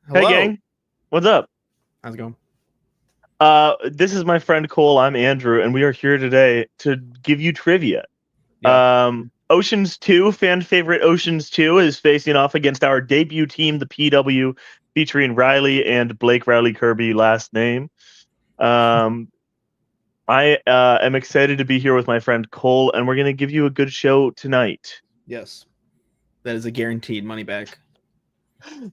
Hello. Hey, gang. What's up? How's it going? This is my friend Cole. I'm Andrew, and we are here today to give you trivia. Yeah. Oceans 2, fan favorite Oceans 2, is facing off against our debut team, the PW, featuring Riley and Blake Riley Kirby, last name. I am excited to be here with my friend Cole, and we're going to give you a good show tonight. Yes. That is a guaranteed money back.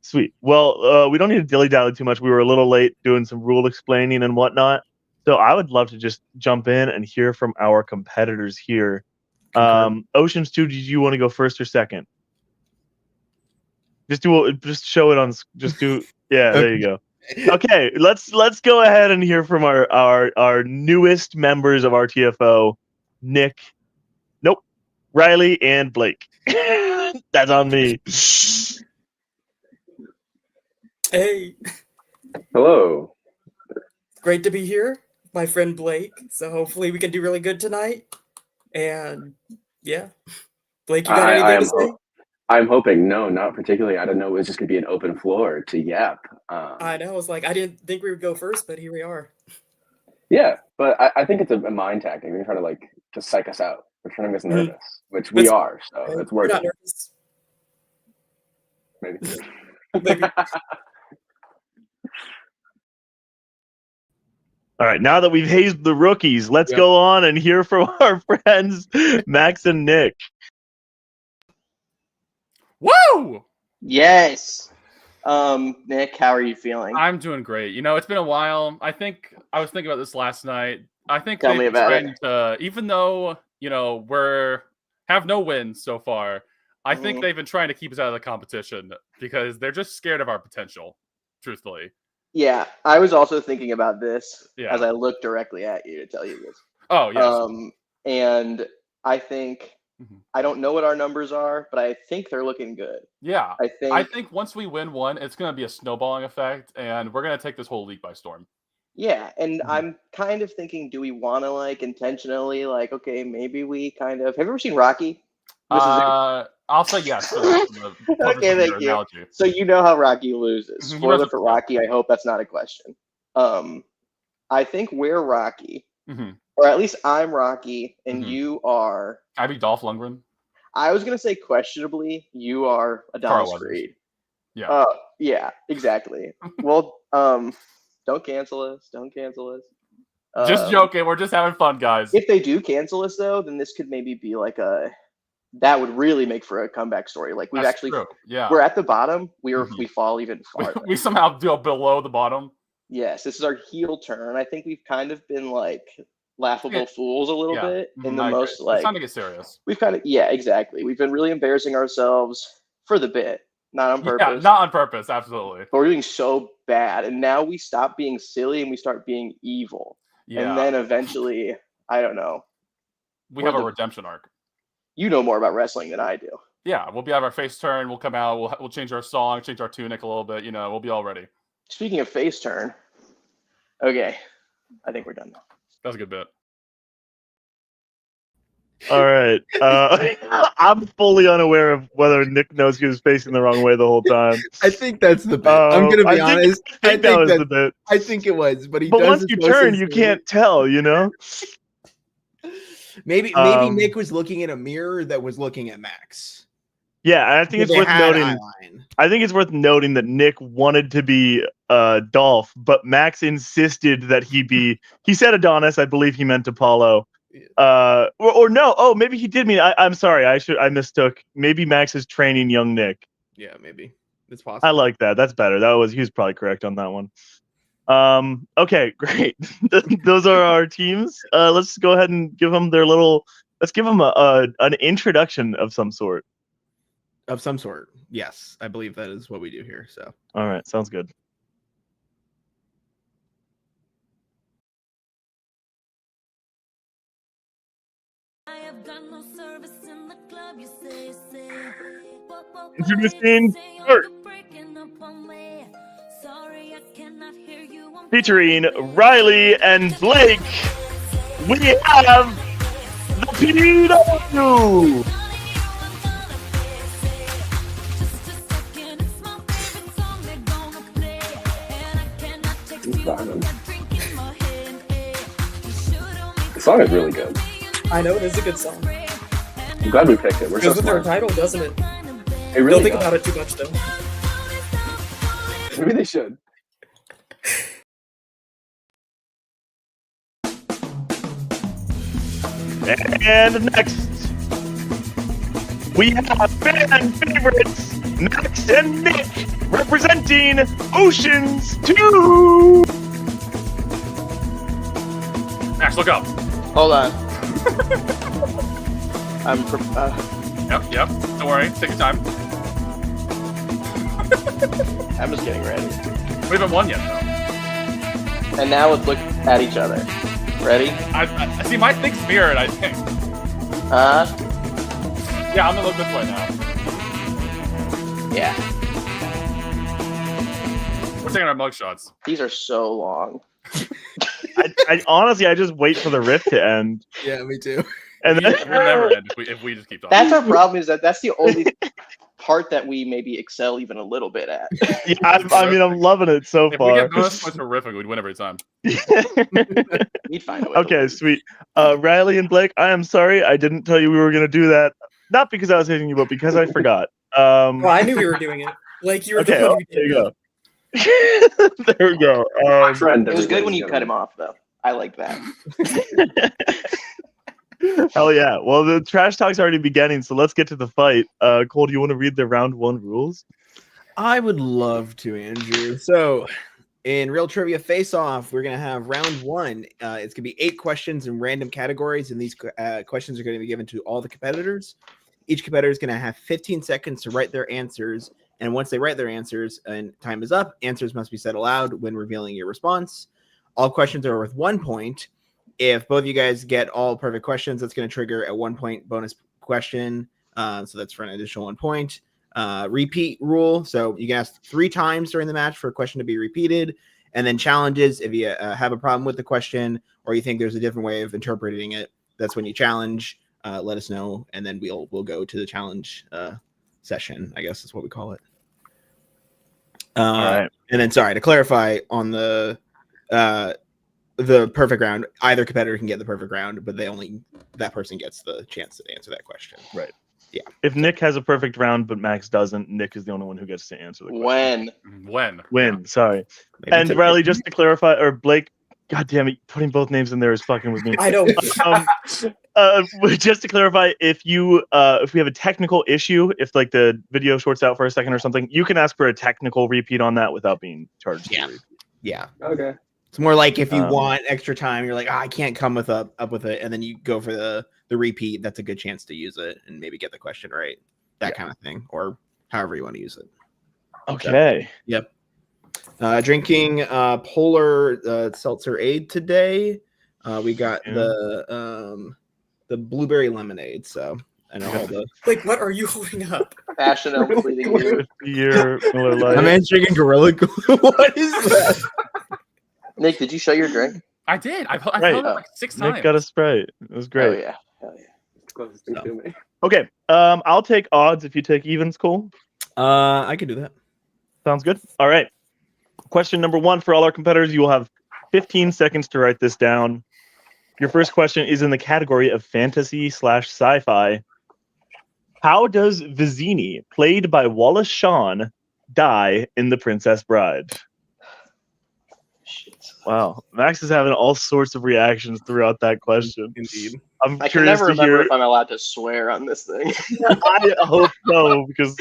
Sweet. Well, we don't need to dilly-dally too much. We were a little late doing some rule explaining and whatnot. So I would love to just jump in and hear from our competitors here. Oceans 2, did you want to go first or second? Just show it on. Just do. Yeah, Okay. there you go. Okay, let's go ahead and hear from our newest members of RTFO, Nick. Nope, Riley and Blake. That's on me. Hey, Hello. great to be here, my friend Blake. So hopefully we can do really good tonight. And yeah, Blake, you got anything to say? I'm hoping. No, not particularly. I don't know. It was just going to be an open floor to yap. I know. I was like, I didn't think we would go first, but here we are. Yeah, but I think it's a mind tactic. They're trying to psych us out. They're trying to make us nervous, which we are. So it's We're working. not nervous. Maybe. Maybe. All right, now that we've hazed the rookies, let's go on and hear from our friends Max and Nick. Woo! Yes. Nick, how are you feeling? I'm doing great. You know, it's been a while. I was thinking about this last night. I think Tell me about it. Even though, you know, have no wins so far, I think they've been trying to keep us out of the competition because they're just scared of our potential, truthfully. Yeah, I was also thinking about this Yeah. as I looked directly at you to tell you this. Oh, yes. And I think I don't know what our numbers are, but I think they're looking good. Yeah. I think once we win one, it's going to be a snowballing effect, and we're going to take this whole league by storm. Yeah, and I'm kind of thinking, do we want to intentionally okay, maybe we kind of have you ever seen Rocky? I'll say yes. Okay, thank you. Analogy. So you know how Rocky loses. Spoiler for Rocky. I hope that's not a question. I think we're Rocky, or at least I'm Rocky, and you are. Can I be Dolph Lundgren? I was gonna say questionably, you are Adonis Creed. Yeah. Yeah, exactly. Well, don't cancel us. Don't cancel us. Just joking. We're just having fun, guys. If they do cancel us, though, then this could maybe be that would really make for a comeback story. That's true. Yeah. We're at the bottom. We fall even farther. We somehow go below the bottom. Yes, this is our heel turn. I think we've kind of been laughable fools a little bit in the most It's time to get serious. We've exactly. We've been really embarrassing ourselves for the bit, not on purpose. Yeah, not on purpose, absolutely. But we're doing so bad, and now we stop being silly and we start being evil. Yeah. And then eventually, I don't know. We have a redemption arc. You know more about wrestling than I do. Yeah, we'll have our face turn. We'll come out. We'll change our song, change our tunic a little bit. You know, we'll be all ready. Speaking of face turn, okay, I think we're done now. That was a good bit. All right. I'm fully unaware of whether Nick knows he was facing the wrong way the whole time. I think that's the bit. I'm going to be honest. I think that was the bit. I think it was, but once you turn, you can't tell, you know? Maybe Nick was looking in a mirror that was looking at Max. Yeah, I think it's worth noting. I think it's worth noting that Nick wanted to be Dolph, but Max insisted that he be. He said Adonis. I believe he meant Apollo. Or no. Oh, maybe he did mean. I'm sorry. I mistook. Maybe Max is training young Nick. Yeah, maybe it's possible. I like that. That's better. He was probably correct on that one. Okay, great. Those are our teams. Let's go ahead and give them their little. Let's give them an introduction of some sort. Of some sort. Yes, I believe that is what we do here. So. All right, sounds good. Introducing Kurt. Featuring Riley and Blake, we have the PW. The song is really good. I know, it is a good song. I'm glad we picked it. We're so Goes with our smart. title, doesn't it? It really Don't think does. about it too much, though. Maybe they should. And next, we have fan favorites, Max and Nick, representing Oceans 2. Max, look up. Hold on. Yep. Don't worry. Take your time. I'm just getting ready. We haven't won yet, though. And now let's look at each other. Ready? I see. My thing's mirrored, I think. Yeah, I'm gonna look this way now. Yeah. We're taking our mugshots. These are so long. I honestly, I just wait for the rift to end. Yeah, me too. And then We'll never end if we just keep talking. That's our problem, is that's the only part that we maybe excel even a little bit at. yeah, I'm loving it so If we far. get bonus points for riffing, we'd win every time. We'd find a way. Okay, sweet. Riley and Blake, I am sorry I didn't tell you we were going to do that. Not because I was hitting you, but because I forgot. Well, I knew we were doing it. Like, you were Okay, the one who there did you it. go. There we go. My friend. It was good when you cut him off, though. I like that. Hell yeah. Well, the trash talk's already beginning, so let's get to the fight. Cole, do you want to read the round 1 rules? I would love to, Andrew. So, in Real Trivia Face Off, we're going to have round 1. It's going to be 8 questions in random categories, and these questions are going to be given to all the competitors. Each competitor is going to have 15 seconds to write their answers, and once they write their answers and time is up, answers must be said aloud when revealing your response. All questions are worth 1 point. If both of you guys get all perfect questions, that's going to trigger a 1 point bonus question. So that's for an additional 1 point. Repeat rule. So you can ask 3 times during the match for a question to be repeated. And then challenges. If you have a problem with the question or you think there's a different way of interpreting it, that's when you challenge. Let us know. And then we'll go to the challenge session, I guess is what we call it. All right. And then, sorry, to clarify on the perfect round, either competitor can get the perfect round, but that person gets the chance to answer that question. Right. Yeah. If Nick has a perfect round, but Max doesn't, Nick is the only one who gets to answer the question. When? Sorry. Maybe And Riley, just to clarify, or Blake, God damn it, putting both names in there is fucking with me. I know. Just to clarify, if we have a technical issue, if like the video shorts out for a second or something, you can ask for a technical repeat on that without being charged. Yeah. Yeah. Okay. It's more like if you want extra time, you're like, I can't come up with it, and then you go for the repeat. That's a good chance to use it and maybe get the question right. That kind of thing, or however you want to use it. Okay. So, yep. Drinking Polar Seltzer Aid today. We got the blueberry lemonade. So I know all the. Like, what are you holding up? Passion Elm leading you. Your Miller Lite. My man's drinking Gorilla Glue. What is that? Nick, did you show your drink? I did. I Right. held it like 6 times. Nick got a Sprite. It was great. Oh yeah. Hell yeah. Closest thing to me. Okay. I'll take odds if you take evens, Cole. I can do that. Sounds good. All right. Question number 1 for all our competitors. You will have 15 seconds to write this down. Your first question is in the category of fantasy/sci-fi. How does Vizzini, played by Wallace Shawn, die in The Princess Bride? Shit. Wow. Max is having all sorts of reactions throughout that question. Indeed. I'm I can curious never to remember hear. if I'm allowed to swear on this thing. I hope so, because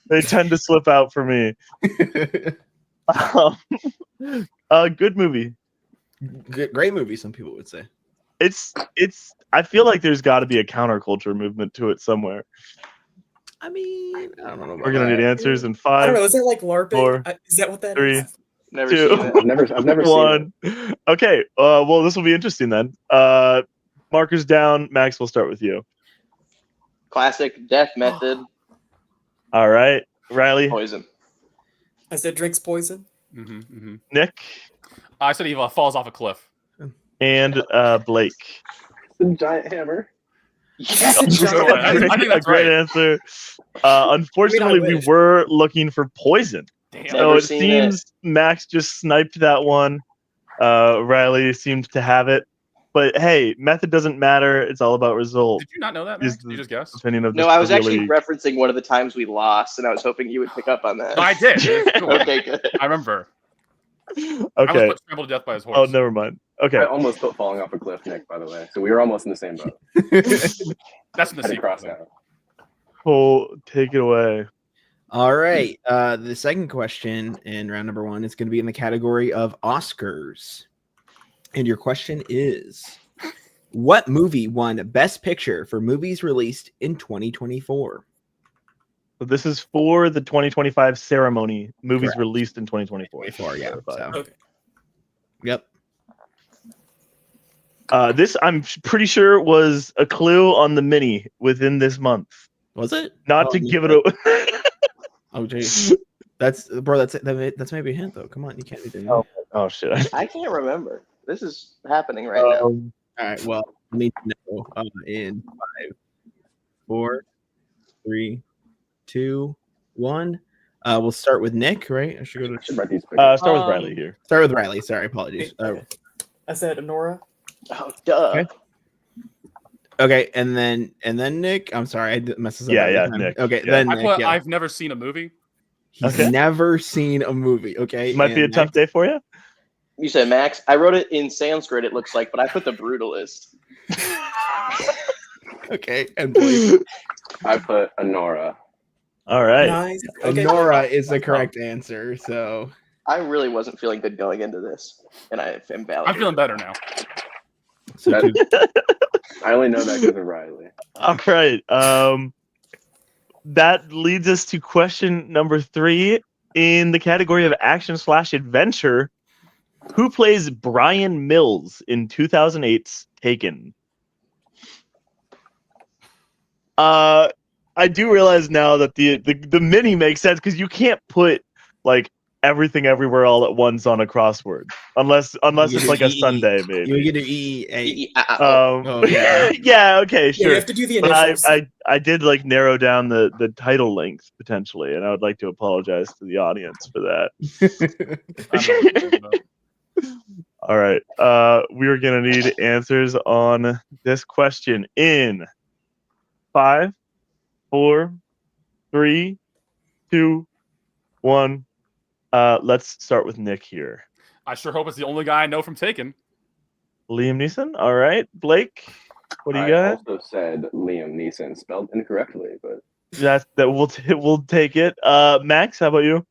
they tend to slip out for me. Good movie. Great movie, some people would say. It's. I feel like there's got to be a counterculture movement to it somewhere. I mean, I don't know. About We're gonna that. need answers in I don't 5, know. Is that like LARPing? 4, Is that what that 3, is? Never 2, seen it. I've never seen it. 1. Okay. Well, this will be interesting then. Markers down. Max, we'll start with you. Classic death method. All right, Riley, Poison. I said drinks poison. Nick, I said Eva falls off a cliff. and Blake. The giant hammer. Yes, I think A that's great right. answer. Unfortunately, we wish. were looking for poison. Damn. So it seems Max just sniped that one. Riley seems to have it. But hey, method doesn't matter. It's all about result. Did you not know that, Max? Did you just guess? No, I was actually referencing one of the times we lost, and I was hoping you would pick up on that. I did. Okay, good. I remember. Okay. I was put scrambled to death by his horse. Oh, never mind. Okay. I almost put falling off a cliff, Nick, by the way. So we were almost in the same boat. That's in the sequence. Cole, take it away. All right. The second question in round number 1 is going to be in the category of Oscars. And your question is, what movie won Best Picture for movies released in 2024? So this is for the 2025 ceremony. Movies Correct. released in 2024. Yeah. So. Okay. Yep. This, I'm pretty sure, was a clue on the mini within this month. Was it? Not to give it away. Oh, geez. That's maybe a hint, though. Come on, you can't be doing that. Oh, shit. I can't remember. This is happening right now. All right. Well, I need to know in 5, 4, 3, 2, 1. We'll start with Nick, right? I should go to start with Riley here. Start with Riley. Sorry, apologies. I said Nora. Oh, duh. Okay, and then Nick. I'm sorry, I messed this up. Yeah, Nick. Okay, Yeah. then Nick, I've never seen a movie. He's never seen a movie. Okay, Might be a tough day for you. You said Max. I wrote it in Sanskrit, it looks like, but I put the brutalist. Okay, and Blake. I put Anora. All right. Nice. Okay. Nora is the correct answer. So I really wasn't feeling good going into this, and I am validated. I'm feeling better now. I only know that because of Riley. All right. That leads us to question number 3 in the category of action/adventure. Who plays Brian Mills in 2008's Taken? I do realize now that the mini makes sense because you can't put like everything everywhere all at once on a crossword unless it's like a Sunday maybe. You get to E. Yeah, okay, sure. Yeah, you have to do the initials. But I did like narrow down the title length potentially, and I would like to apologize to the audience for that. All right. We are gonna need answers on this question in 5, 4, 3, 2, 1. Let's start with Nick here. I sure hope it's the only guy I know from Taken. Liam Neeson. All right, Blake. What do you got? I also said Liam Neeson, spelled incorrectly, but we'll take it. Max, how about you?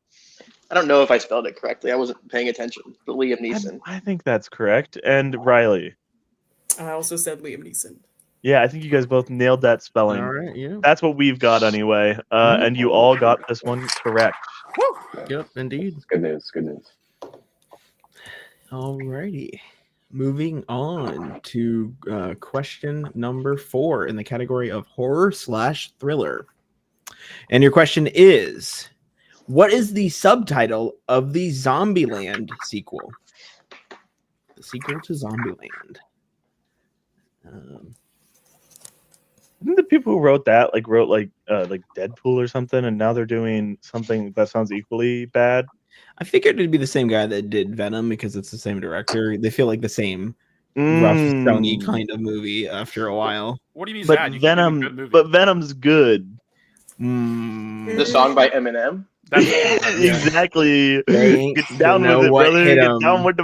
I don't know if I spelled it correctly. I wasn't paying attention. But Liam Neeson. I think that's correct. And Riley. I also said Liam Neeson. Yeah, I think you guys both nailed that spelling. All right, yeah. That's what we've got anyway. And you all got this one correct. Woo! Yep, indeed. Good news. Good news. All righty. Moving on to question number 4 in the category of horror/thriller. And your question is, what is the subtitle of the Zombieland sequel? The sequel to Zombieland. Didn't the people who wrote that wrote Deadpool or something, and now they're doing something that sounds equally bad? I figured it'd be the same guy that did Venom because it's the same director. They feel like the same rough, stony kind of movie after a while. What do you mean? But Venom's good. The song by Eminem. Exactly. Get down with it, brother. Get down with the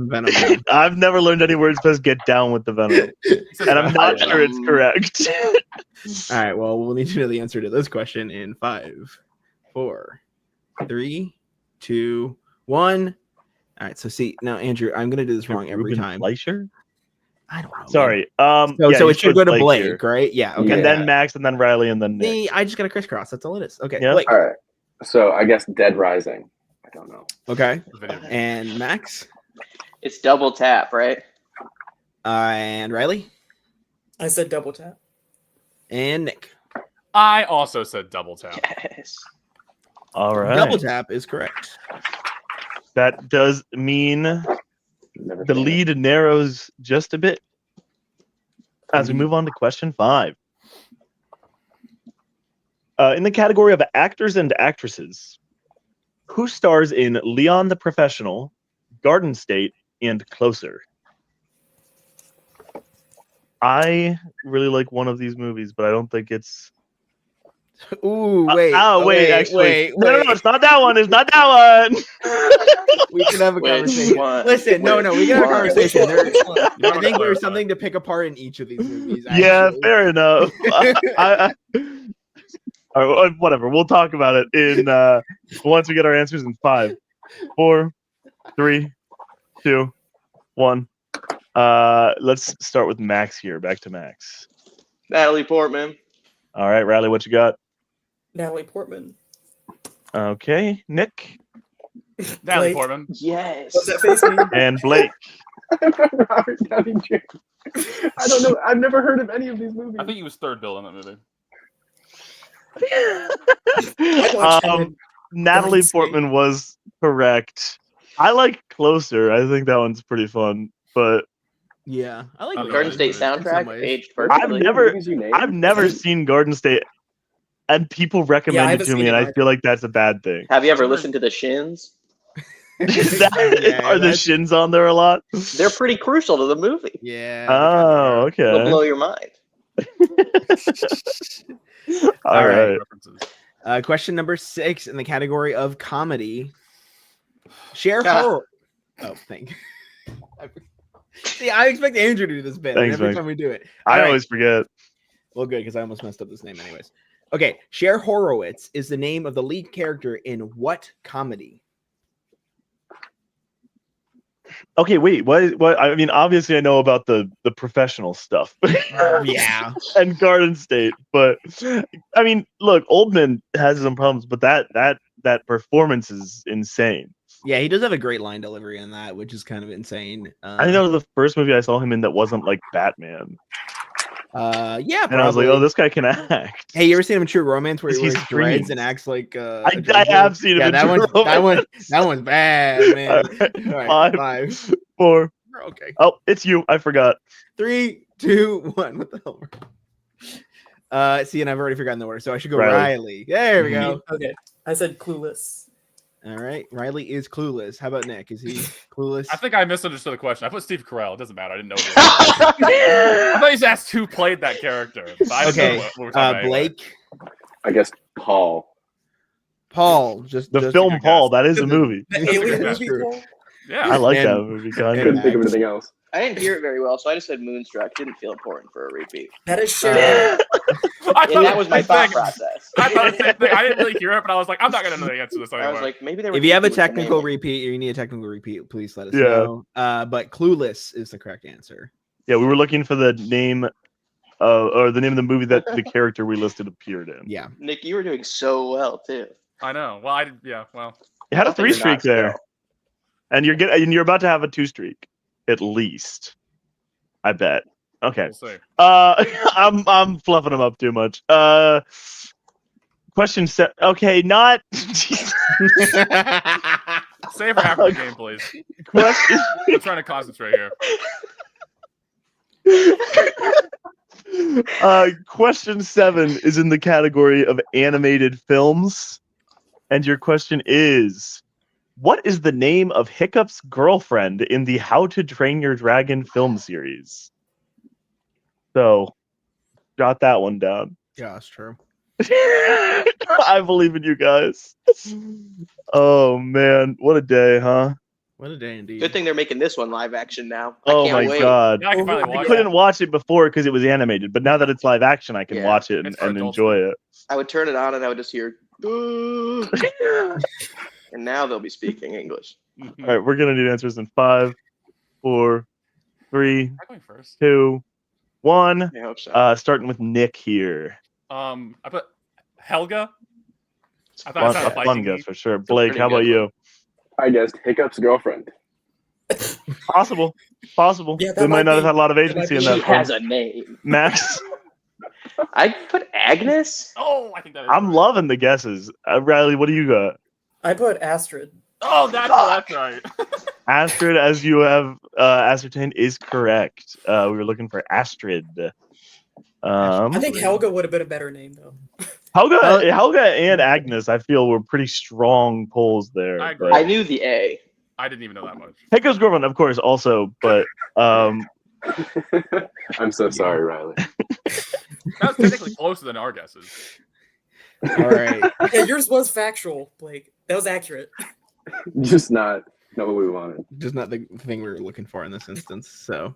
Venom. I've never learned any words past get down with the Venom. And I'm not sure it's correct. All right, well, we'll need to know the answer to this question in 5, 4, 3, 2, 1. All right, so see, now, Andrew, I'm going to do this wrong every time. Fleischer? I don't know. Sorry. So it should go to Blake, Fleischer. Right? Yeah. Okay. And then Max, and then Riley, and then Nick. Me, I just got a crisscross. That's all it is. Okay. Yeah. Blake. All right. So I guess Dead Rising. I don't know. Okay. And Max? It's Double Tap, right? And Riley? I said Double Tap. And Nick? I also said Double Tap. Yes. All right. Double Tap is correct. That does mean the lead narrows just a bit as we move on to question 5. In the category of actors and actresses, who stars in Leon the Professional, Garden State, and Closer? I really like one of these movies, but I don't think it's. Ooh, wait. Actually. No, it's not that one. It's not that one. We can have a conversation. Listen, no, we can have a conversation. I think there's something to pick apart in each of these movies. Actually. Yeah, fair enough. All right, whatever. We'll talk about it in once we get our answers in 5, 4, 3, 2, 1. Let's start with Max here. Back to Max. Natalie Portman. All right, Riley, what you got? Natalie Portman. Okay, Nick. Natalie Portman. Yes. What's that face mean? And Blake. Robert Downey Jr. I don't know. I've never heard of any of these movies. I think he was third bill in that movie. Natalie Portman was correct. I like Closer. I think that one's pretty fun, but yeah, I like Garden State soundtrack. Aged I've never seen Garden State, and people recommend it to me, and I feel like that's a bad thing. Have you ever listened to the Shins? Are the Shins on there a lot? They're pretty crucial to the movie. Yeah. Oh, okay. It'll blow your mind. All right. Question number 6 in the category of comedy. Share horror. Oh, thank you. See, I expect Andrew to do this bit every time we do it. I always forget. Well, good, because I almost messed up this name anyways. Okay, Cher Horowitz is the name of the lead character in what comedy? Okay, wait. What? I mean, obviously, I know about the professional stuff. Yeah, and Garden State, but I mean, look, Oldman has some problems, but that performance is insane. Yeah, he does have a great line delivery in that, which is kind of insane. I think that was the first movie I saw him in that wasn't like Batman. Yeah, and I was like, oh, this guy can act. Hey, you ever seen him in True Romance where he wears dreads and acts like? I have seen him. Yeah, that one's bad, man. All right, 5, 4. Okay. Oh, it's you. I forgot. 3, 2, 1. What the hell? See, and I've already forgotten the order, so I should go Riley. There we go. Okay, I said Clueless. All right, Riley is Clueless. How about Nick? Is he Clueless? I think I misunderstood the question. I put Steve Carell. It doesn't matter. I didn't know. I thought you asked who played that character. Okay, Blake. I guess Paul. Paul, just the film Paul. That is a movie. The alien movie. Paul? Yeah, I like that movie. I couldn't think of anything else. I didn't hear it very well, so I just said Moonstruck. Didn't feel important for a repeat. That is Cher. That was my thought process. I thought the same thing. I didn't really hear it, but I was like, I'm not gonna know the answer to this anymore. I was like, maybe they were. If you have a technical repeat, or you need a technical repeat, please let us know. But Clueless is the correct answer. Yeah, we were looking for the name, or the name of the movie that the character we listed appeared in. Yeah, Nick, you were doing so well too. I know. Well, well. You had a 3 streak there, and you're about to have a 2 streak, at least. I bet. Okay. We'll see. I'm fluffing them up too much. Question set. Okay, not. Save for after the game, please. Question. I'm trying to concentrate here. Question 7 is in the category of animated films, and your question is: what is the name of Hiccup's girlfriend in the How to Train Your Dragon film series? So, jot that one down. Yeah, that's true. I believe in you guys. Oh man, what a day, huh? What a day indeed. Good thing they're making this one live action now. Oh my god! Now I can finally watch couldn't watch it before because it was animated, but now that it's live action, I can watch it and enjoy it. I would turn it on and I would just hear, and now they'll be speaking English. All right, we're gonna do answers in 5, 4, 3, 2, 1. I hope so. Starting with Nick here. I put Helga. I thought it was a fun guess for sure. Blake, how about you? I guessed Hiccup's girlfriend. Possible. Yeah, they might not have had a lot of agency in that. She has a name. Max. I put Agnes. Oh, I think that is. I'm loving the guesses. Riley, what do you got? I put Astrid. Oh, that's right. Astrid, as you have ascertained, is correct. We were looking for Astrid. I think Helga would have been a better name, though. Helga and Agnes, I feel, were pretty strong polls there. I agree. I knew the A. I didn't even know that much. Heiko's girlfriend, of course, also, but I'm so sorry, Riley. That was technically closer than our guesses. All right. Yeah, yours was factual, Blake. That was accurate. Just not what we wanted. Just not the thing we were looking for in this instance. So,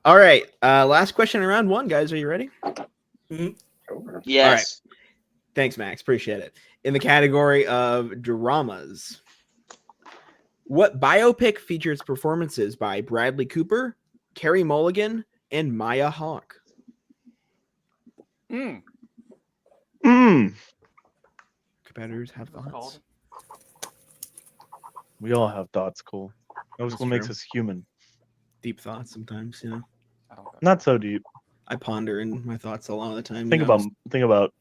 all right. Last question in round 1, guys. Are you ready? Mm-hmm. Yes. All right. Thanks, Max. Appreciate it. In the category of dramas, what biopic features performances by Bradley Cooper, Carey Mulligan, and Maya Hawke? Competitors have thoughts. We all have thoughts, Cole. That's what makes us human. Deep thoughts sometimes, you know. Not so deep. I ponder in my thoughts a lot of the time. Think about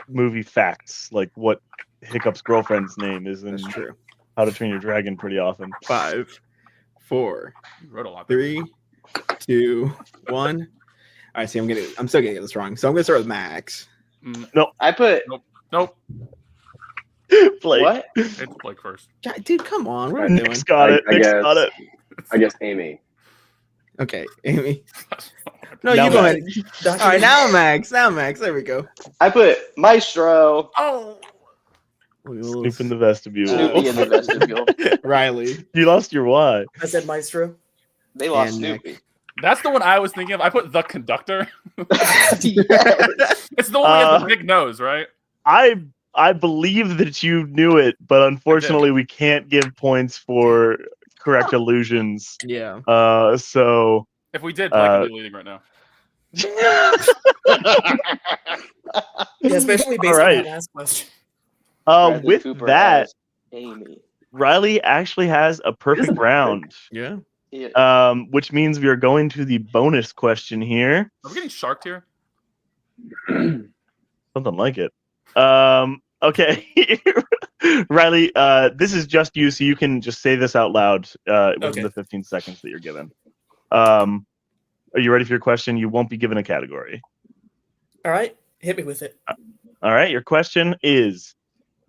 movie facts, like what Hiccup's girlfriend's name is in How to Train Your Dragon pretty often. 5, 4, You wrote a lot. 3, 2, 1. All right, see, I'm still gonna get this wrong. So I'm gonna start with Max. No, I put Nope. Blake. what? It's Blake first. God, dude, come on. What are we doing? Nick's got it. Nick's got it. I guess Amy. Okay, Amy. No, Now you go Max. ahead. All right, now Max. There we go. I put Maestro. Oh, Snoop in the vestibule. Snoopy in the vestibule. Riley. You lost your Y. I said Maestro. They lost And Nick. Snoopy. That's the one I was thinking of. I put the conductor. Yes. It's the one with the big nose, right? I believe that you knew it, but unfortunately we can't give points for correct illusions. Yeah. So If we did, Blake would be leading right now. Yeah, especially based on that last question. Bradley with Cooper that, as Amy. Riley actually has a perfect round. Yeah. Yeah. Which means we are going to the bonus question here. Are we getting sharked here? Something like it. Okay. Riley, this is just you, so you can just say this out loud within the 15 seconds that you're given. Are you ready for your question? You won't be given a category. All right, hit me with it. All right, your question is: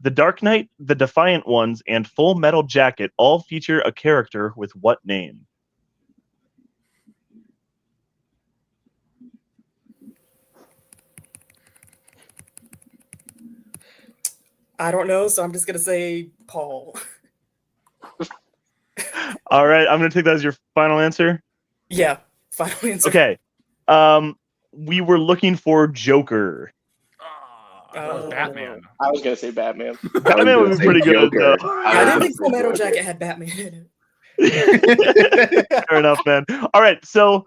The Dark Knight, The Defiant Ones, and Full Metal Jacket all feature a character with what name? I don't know, so I'm just gonna say Paul. All right, I'm gonna take that as your final answer. Yeah, final answer. Okay. We were looking for Joker. That was Batman. I was gonna say Batman. Batman would be pretty good, though. I didn't think Full Metal Jacket had Batman in it. Fair enough, man. All right, so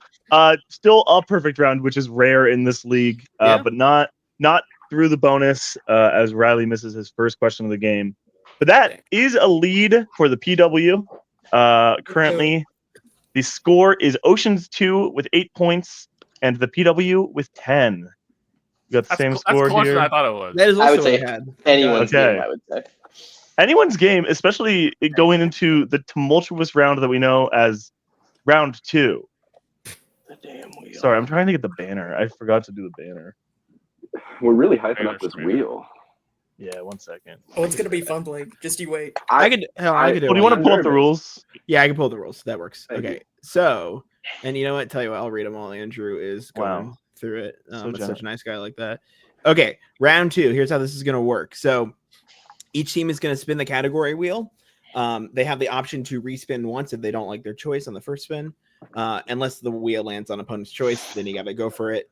still a perfect round, which is rare in this league, but not through the bonus, as Riley misses his first question of the game. But that is a lead for the PW. Currently, the score is Oceans 2 with 8 points, and the PW with 10. You got the same score closer here. than I thought it was. That is I would also say what I had. anyone's game, I would say. Anyone's game, especially going into the tumultuous round that we know as round 2. The damn wheel. Sorry, I'm trying to get the banner. I forgot to do the banner. We're really hyping up this wheel. Yeah, 1 second. Oh, it's gonna be fun, Blake. Just you wait. I could do Well, it. do you want to pull up the rules? Yeah, I can pull the rules. That works. Thank Okay. you. So, and you know what? Tell you what, I'll read them all. Andrew is going Wow. through it. So It's such a nice guy like that. Okay, round 2. Here's how this is going to work. So, each team is going to spin the category wheel. They have the option to respin once if they don't like their choice on the first spin. Unless the wheel lands on opponent's choice, then you got to go for it.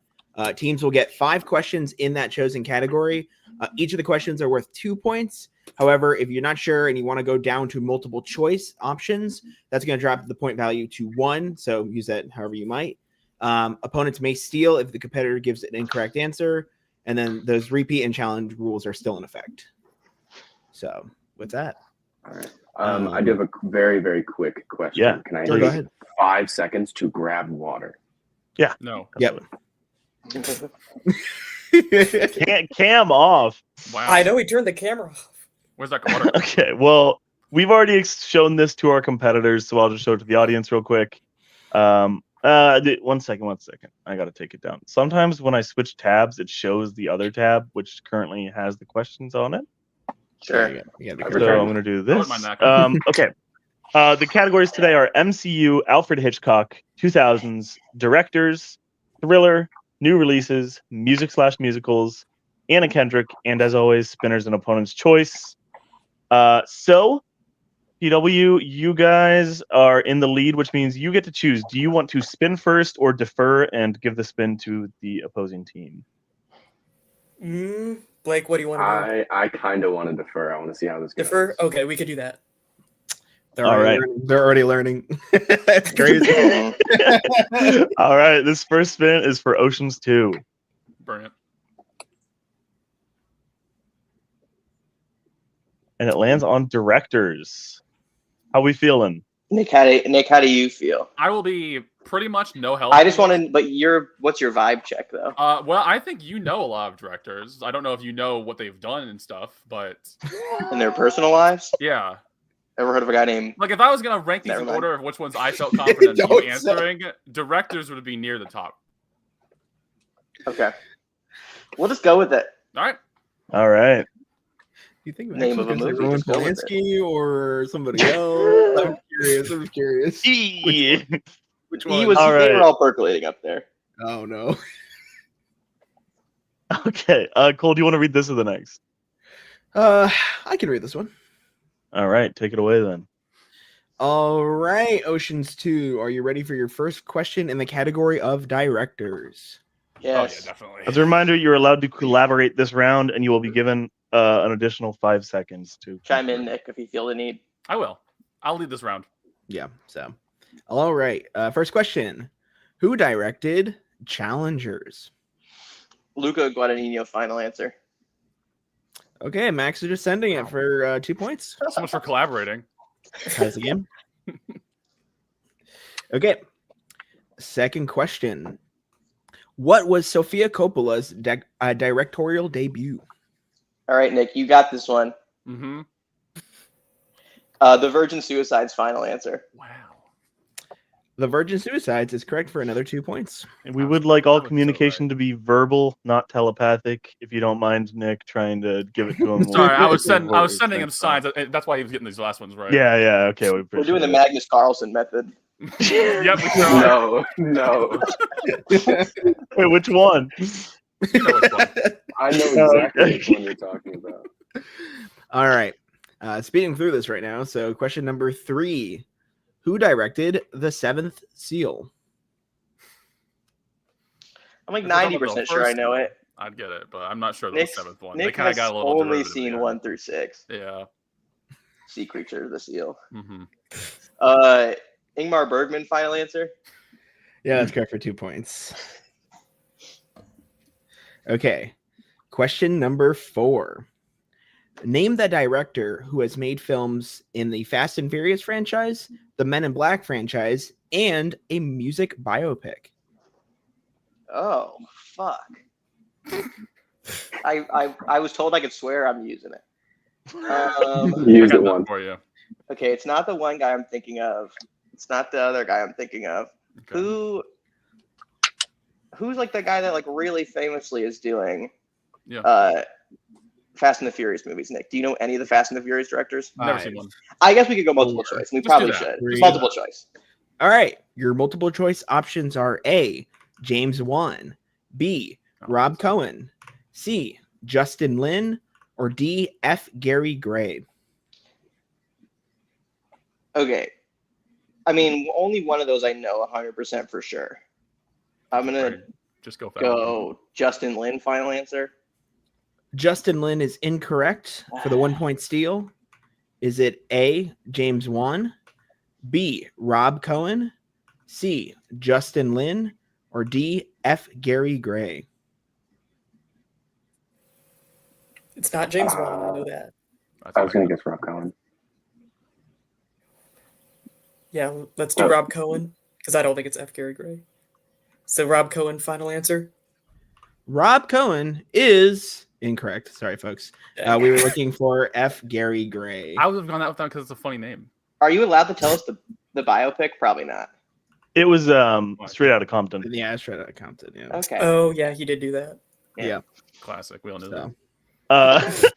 Teams will get 5 questions in that chosen category. Each of the questions are worth 2 points. However, if you're not sure and you want to go down to multiple choice options, that's going to drop the point value to 1. So use that however you might. Opponents may steal if the competitor gives an incorrect answer. And then those repeat and challenge rules are still in effect. So with that. All right. I do have a very, very quick question. Yeah. Can I Go take ahead. 5 seconds to grab water? Yeah. No. Yep. Cam off. Wow. I know he turned the camera off. Where's that water? Okay, well, we've already shown this to our competitors, so I'll just show it to the audience real quick. One second. I gotta take it down. Sometimes when I switch tabs, it shows the other tab, which currently has the questions on it. Sure. Yeah, so I'm gonna do this. Okay. The categories today are MCU, Alfred Hitchcock, 2000s, directors, thriller, new releases, music/musicals, Anna Kendrick, and as always, spinners and opponent's choice. So, PW, you guys are in the lead, which means you get to choose. Do you want to spin first or defer and give the spin to the opposing team? Blake, what do you want to do? I kind of want to defer. I want to see how this goes. Defer? Okay, we could do that. They're already learning. That's crazy. All right, this first spin is for Ocean's 2. Brilliant. And it lands on directors. How we feeling? Nick, how do you feel? I will be pretty much no help. I just want to, but what's your vibe check though? Well, I think you know a lot of directors. I don't know if you know what they've done and stuff, but in their personal lives? Yeah. Ever heard of a guy named? Like if I was gonna rank these in order of which ones I felt confident in answering, directors would be near the top. Okay. We'll just go with it. All right. Do you think name of a movie? Roman Polanski or somebody else? I'm curious. Which one? They were all percolating up there. Oh no. Okay. Cole, do you want to read this or the next? I can read this one. All right, take it away then. All right, Ocean's 2. Are you ready for your first question in the category of directors? Yes. Oh, yeah, definitely. As a reminder, you're allowed to collaborate this round, and you will be given an additional 5 seconds to chime in, Nick, if you feel the need. I will. I'll lead this round. Yeah. So, all right. First question: who directed Challengers? Luca Guadagnino. Final answer. Okay, Max is just sending it for 2 points. So much for collaborating. How's the game? Okay. Second question: what was Sofia Coppola's directorial debut? All right, Nick, you got this one. Mm-hmm. The Virgin Suicides. Final answer. Wow. The Virgin Suicides is correct for another 2 points. And we would like all communication to be verbal, not telepathic. If you don't mind, Nick, trying to give it to him. Sorry, I was sending him signs. That's why he was getting these last ones right. Yeah. Okay, we're doing the Magnus Carlsen method. Yep. No. Wait, which one? You know which one. I know exactly which one you're talking about. All right. Speeding through this right now. So, question number 3. Who directed The Seventh Seal? I'm like 90% sure I know it. I'd get it, but I'm not sure the seventh one. Nick has only seen 1 through 6. Yeah. Sea Creature, The Seal. Mm-hmm. Ingmar Bergman. Final answer. Yeah, that's correct for 2 points. Okay. Question number 4. Name the director who has made films in the Fast and Furious franchise, the Men in Black franchise, and a music biopic. Oh, fuck. I was told I could swear. I'm using it. Use it one for you. Okay, it's not the one guy I'm thinking of. It's not the other guy I'm thinking of. Okay. Who's like the guy that like really famously is doing Fast and the Furious movies, Nick? Do you know any of the Fast and the Furious directors? Never seen one. I guess we could go multiple choice. We probably should. Just multiple choice. All right. Your multiple choice options are A, James Wan, B, Rob Cohen, C, Justin Lin, or D, F, Gary Gray. Okay. I mean, only one of those I know 100% for sure. I'm going to just go Justin Lin. Final answer. Justin Lin is incorrect for the 1 point steal. Is it A, James Wan, B, Rob Cohen, C, Justin Lin, or D, F, Gary Gray? It's not James Wan. I know that. I was going to guess Rob Cohen. Yeah, let's do Rob Cohen because I don't think it's F, Gary Gray. So Rob Cohen, final answer. Rob Cohen is incorrect. Sorry, folks. We were looking for F, Gary Gray. I would have gone that with that because it's a funny name. Are you allowed to tell us the biopic? Probably not. It was Straight Outta Compton. Yeah, Straight Outta Compton. Yeah. Okay. Oh yeah, he did do that. Yeah. Classic. We all know So. that.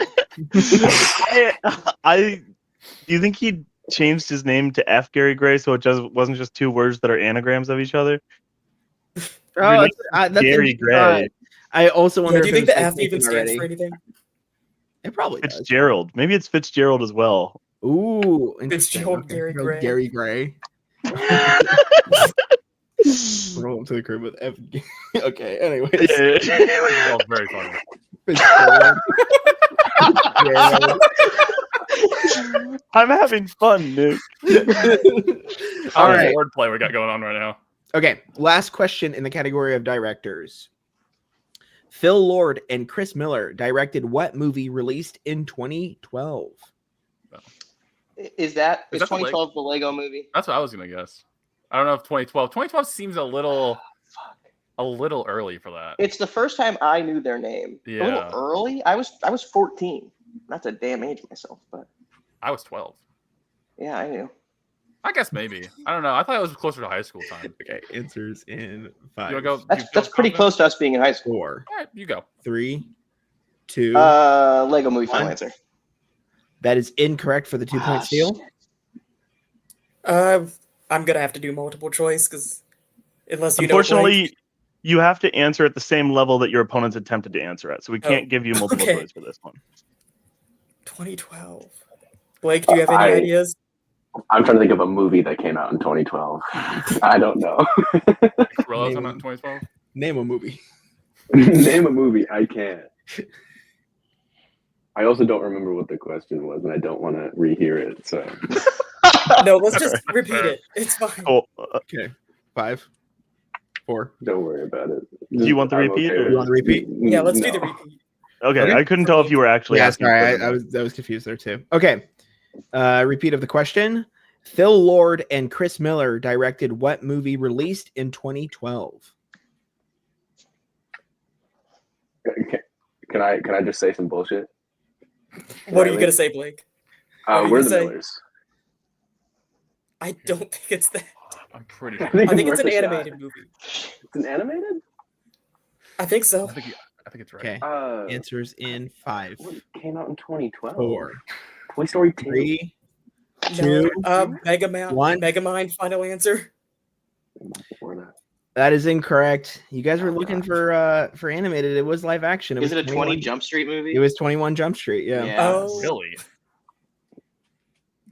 Do you think he changed his name to F. Gary Gray so it just wasn't just two words that are anagrams of each other? Oh, that's Gary Gray. I also wonder. Do you think if the F even stands already. for anything? It probably does. Fitzgerald. Maybe it's Fitzgerald as well. Ooh, Fitzgerald Gary Gray. Gary Gray. Roll up to the crib with F. Okay. Anyways, That was very funny. I'm having fun, Nick. All right. Wordplay we got going on right now. Okay. Last question in the category of directors. Phil Lord and Chris Miller directed what movie released in 2012? Is 2012 the Lego movie? That's what I was gonna guess. I don't know if 2012. 2012 seems a little early for that. It's the first time I knew their name. Yeah. A little early. I was 14. That's a damn age myself, but I was 12. yeah, I knew. I guess maybe. I don't know. I thought it was closer to high school time. Okay. Answers in 5. You wanna go? That's pretty close to us being in high school. 4, All right, you go. 3, 2. Lego movie final answer. That is incorrect for the 2-point steal. I'm gonna have to do multiple choice because unless you Unfortunately, you have to answer at the same level that your opponents attempted to answer at, so we can't give you multiple choice for this one. 2012. Blake, do you have any ideas? I'm trying to think of a movie that came out in 2012. I don't know. Cruella came out in 2012. Name a movie. Name a movie. I can't. I also don't remember what the question was, and I don't want to rehear it. So No, let's just repeat it. It's fine. Cool. Okay. 5, 4. don't worry about it. Do you want the repeat? Or you want the repeat? Yeah, let's do the repeat. Okay, I couldn't tell if you were actually asking. Sorry, I was confused there too. Okay. Repeat of the question. Phil Lord and Chris Miller directed what movie released in 2012? Can I just say some bullshit? What are you gonna say, Blake? We're the Millers. I don't think it's that. I'm pretty sure. I think it's an animated movie. It's an animated? I think so. I think it's right. Okay. Answers in 5. What came out in 2012? 4. Toy Story 2. 3. No, 2. Megamind. Final answer. That is incorrect. You guys were looking for animated. It was live action. Is it a 20 Jump Street movie? It was 21 Jump Street. Yeah. Oh, Really?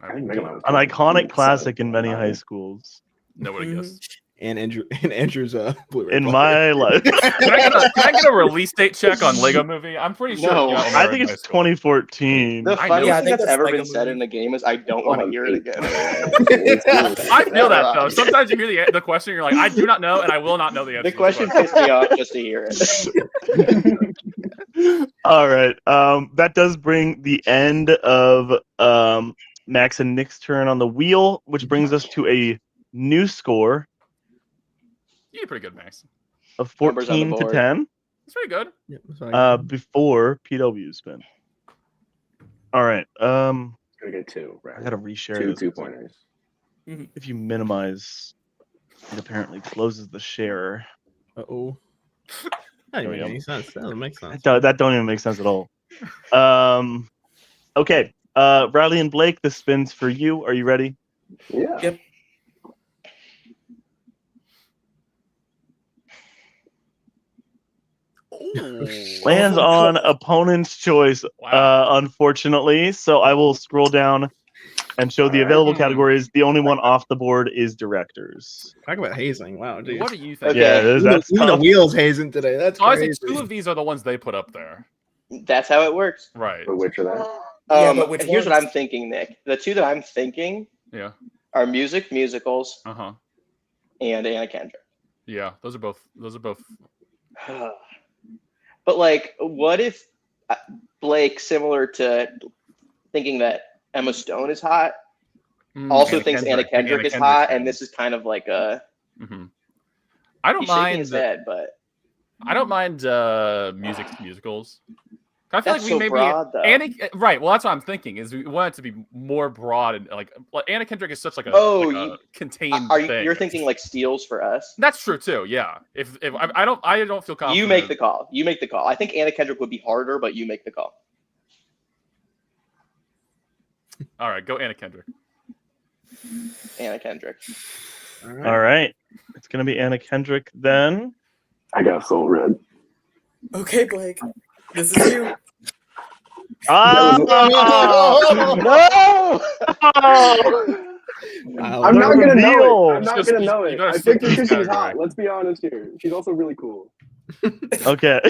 I think Megamind was An iconic classic in many high schools. Nobody guessed. And Andrew's Blu-ray In player. my life. Can I get a release date check on Lego Movie? I'm pretty sure. No, I think it's 2014. The I funniest know. thing that's ever Lego been said movie. in a game is I don't want to hear it again. I feel that though. Sometimes you hear the question, you're like, I do not know, and I will not know the answer. The question pissed me off just to hear it. All right. That does bring the end of Max and Nick's turn on the wheel, which brings us to a new score You did pretty good, Max. of 14 to 10. It's pretty good. Before PW spin. All right. Gonna get 2. Right. I gotta reshare Two this. 2-pointers. If you minimize, it apparently closes the share. Uh-oh. That doesn't make sense. That doesn't make sense. That don't even make sense at all. Okay. Riley and Blake, this spins for you. Are you ready? Yeah. Yep. Lands on opponent's choice, Wow. unfortunately. So I will scroll down and show the available categories. The only one off the board is directors. Talk about hazing. Wow, dude. What do you think? Okay. Yeah, that's Even the tough. wheels hazing today. That's So I think crazy. 2 of these are the ones they put up there. That's how it works. Right. But which are that? Yeah, but which Here's what ones? I'm thinking, Nick. The 2 that I'm thinking Yeah. are musicals, Uh-huh. and Anna Kendrick. Yeah. Those are both. But like, what if Blake, similar to thinking that Emma Stone is hot, also thinks Anna Kendrick is hot, and this is kind of like a. Mm-hmm. I don't He's shaking mind. his head, but I don't mind musicals I feel like we maybe Anna, right. Well, that's what I'm thinking. Is we want it to be more broad and like Anna Kendrick is such like a contained thing. You're thinking like steals for us? That's true too. Yeah. If I don't feel confident. You make the call. You make the call. I think Anna Kendrick would be harder, but you make the call. All right, go Anna Kendrick. Anna Kendrick. All right. It's gonna be Anna Kendrick then. I got Soul Red. Okay, Blake. This is you. Oh, no! I'm not gonna know it. I'm not gonna know it. I picked her because she's hot. Let's be honest here. She's also really cool. Okay.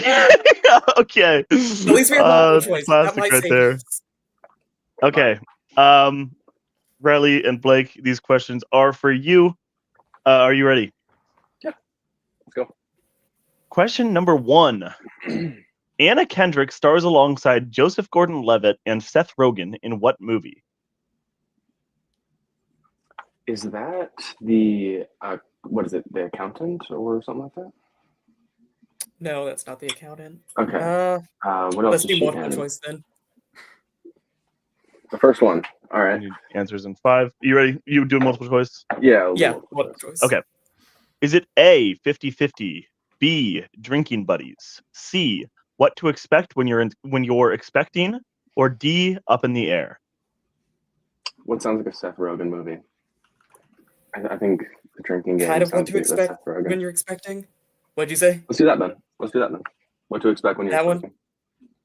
Okay. At least we have multiple choice. Classic right there. Okay. Riley and Blake, these questions are for you. Are you ready? Yeah. Let's go. Question number 1. Anna Kendrick stars alongside Joseph Gordon-Levitt and Seth Rogen in what movie? Is that the what is it? The Accountant or something like that? No, that's not The Accountant. Okay. What else? Let's do multiple choice then. The first one. All right. Answers in 5. You ready? You do multiple choice? Yeah. Yeah. Multiple choice. Okay. Is it A, 50-50, B, Drinking Buddies, C, What to Expect when you're expecting, or D, Up in the Air? What sounds like a Seth Rogen movie? I think The Drinking Game. Kind of What to Expect when you're expecting. What'd you say? Let's do that then. What to expect when you're expecting.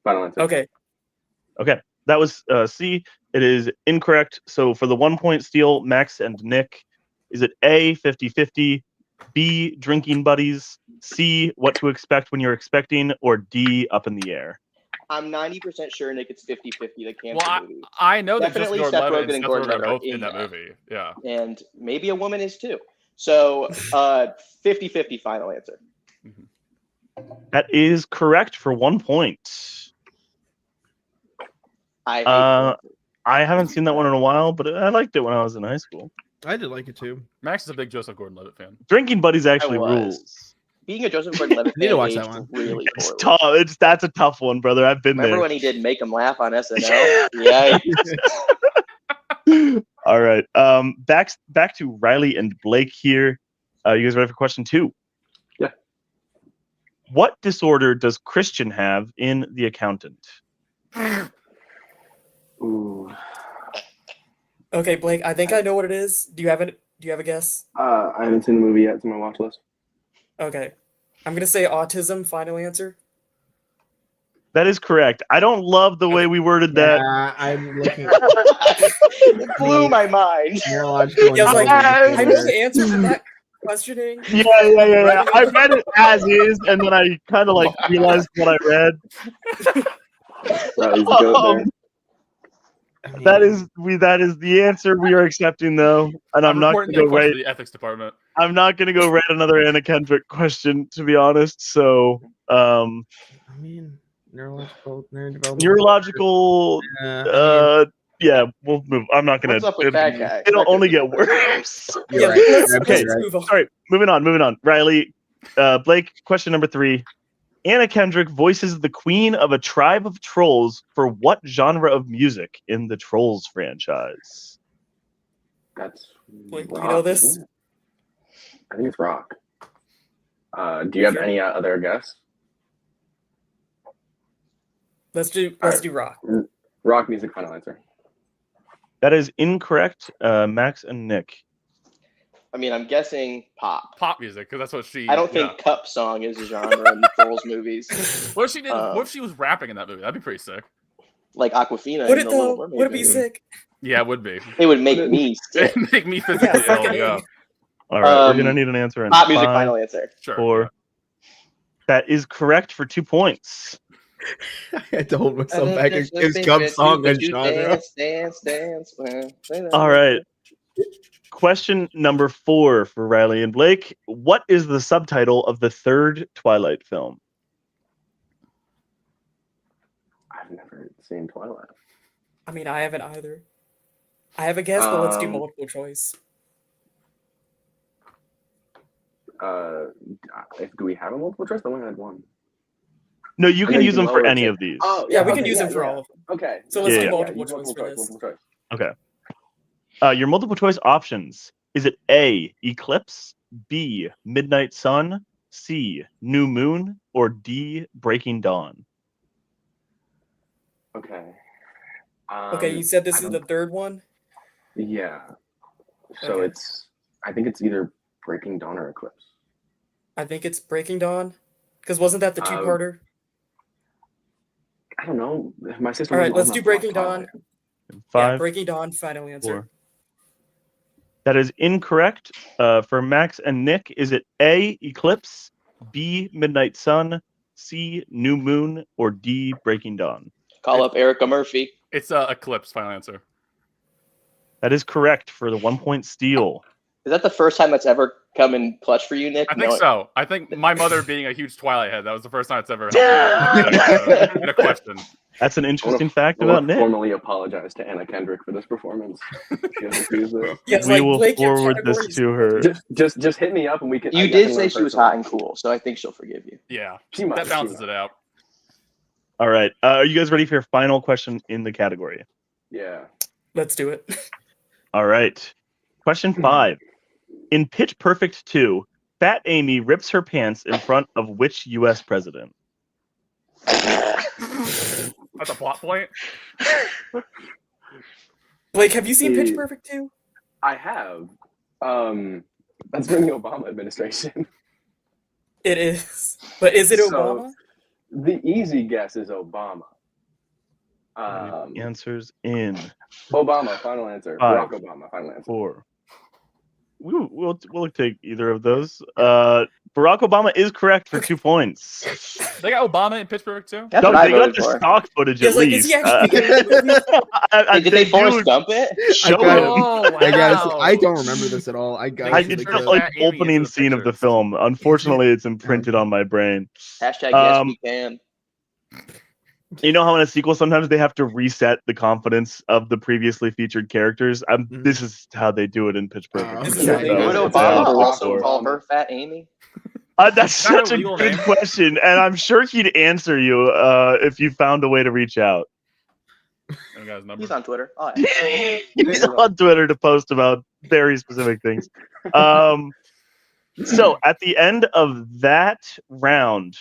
Final answer. Okay. That was C. It is incorrect. So for the 1 point steal, Max and Nick, is it A, 50-50, B, Drinking Buddies, C, What to Expect when you're expecting, or D, Up in the Air? I'm 90% sure, Nick, it's 50-50. The movie. I know that definitely Seth Rogen and Gordon are both in that movie. Yeah. And maybe a woman is too. So 50-50 final answer. That is correct for 1 point. I haven't seen that one in a while, but I liked it when I was in high school. I did like it too. Max is a big Joseph Gordon-Levitt fan. Drinking Buddies actually rules. Being a Joseph Gordon-Levitt fan, need to watch that one. Really it's tough. That's a tough one, brother. I've been Remember there. when he did Make 'Em Laugh on SNL? Yeah. All right. Back to Riley and Blake here. You guys ready for question 2? Yeah. What disorder does Christian have in The Accountant? Ooh. Okay, Blake. I think I know what it is. Do you have a guess? I haven't seen the movie yet. It's on my watch list. Okay. I'm gonna say autism. Final answer. That is correct. I don't love the way we worded that. I'm looking. It blew my mind. Neurological. Yeah, I was like, I know the answer to that questioning. Yeah. I read it as is, and then I kind of like realized what I read. That is the answer we are accepting, though, and I'm not going to go write the ethics department. I'm not going to go write another Anna Kendrick question, to be honest. So, I mean, neurological. Yeah, we'll move. I'm not going to. What's up with that guy? It'll only get worse. Yeah, okay. Sorry. Moving on. Riley, Blake. Question number 3. Anna Kendrick voices the queen of a tribe of trolls for what genre of music in the Trolls franchise? That's Blake, rock, you know this? I think it's rock. Do you have any other guess? Let's do rock. Rock music, final answer. That is incorrect. Max and Nick. I mean, I'm guessing pop. Pop music, because that's what she. I don't think Cup Song is a genre in the Trolls movies. What if she did? What if she was rapping in that movie? That'd be pretty sick. Like Aquafina. Would it though? Would it be sick? Yeah, it would be. It would make me sick. It'd make me physically ill. Yeah. All right, we're gonna need an answer. In pop music, 5, final answer. Sure. 4. That is correct for 2 points. I had to hold myself back. It's Cup Song and genre. Dance. All right. Question number 4 for Riley and Blake. What is the subtitle of the 3rd Twilight film? I've never seen Twilight. I mean, I haven't either. I have a guess, but let's do multiple choice. Do we have a multiple choice? I only had one. No, you can use them for any of these. Oh, yeah, we can use them for all of them. Okay. So let's do multiple choice for this. Okay. Your multiple choice options. Is it A, eclipse, B, midnight sun, C, new moon, or D, breaking dawn? Okay. Okay, you said this is the third one? Yeah. So Okay. I think it's either breaking dawn or eclipse. I think it's breaking dawn. Because wasn't that the two-parter? I don't know. My sister. All right, let's do breaking dawn. 5, yeah, breaking dawn. Final answer. 4. That is incorrect. For Max and Nick, is it A, eclipse, B, midnight sun, C, new moon, or D, breaking dawn? Call up Erica Murphy. It's eclipse. Final answer. That is correct for the 1 point steal. Is that the first time that's ever come in clutch for you, Nick? I think so. I think my mother being a huge Twilight head, that was the first time it's ever happened in a question. That's an interesting fact about Nick. I formally apologize to Anna Kendrick for this performance. She hasn't used it. We will forward this to her. Just hit me up and we can. You did say she was hot and cool, so I think she'll forgive you. Yeah, that balances it out. All right. Are you guys ready for your final question in the category? Yeah. Let's do it. All right. Question 5. In Pitch Perfect 2, Fat Amy rips her pants in front of which U.S. president? That's a plot point. Blake, have you seen Pitch Perfect 2? I have. That's during the Obama administration. It is. But is it Obama? The easy guess is Obama. Answers in. Obama, final answer. 5, Barack Obama, final answer. 4. We'll take either of those. Barack Obama is correct for 2 points. They got Obama in Pitch Perfect too? That's No, what they got the stock footage at least. Did they Forrest Gump it? Show I don't remember this at all. It's the like opening scene of the film. Unfortunately, it's imprinted on my brain. Hashtag yes we can. You know how in a sequel sometimes they have to reset the confidence of the previously featured characters? This is how they do it in Pitch Perfect. Would Obama also call her Fat Amy? That's such a good question, and I'm sure he'd answer you if you found a way to reach out. He's on Twitter. Oh, He's on Twitter to post about very specific things. So at the end of that round,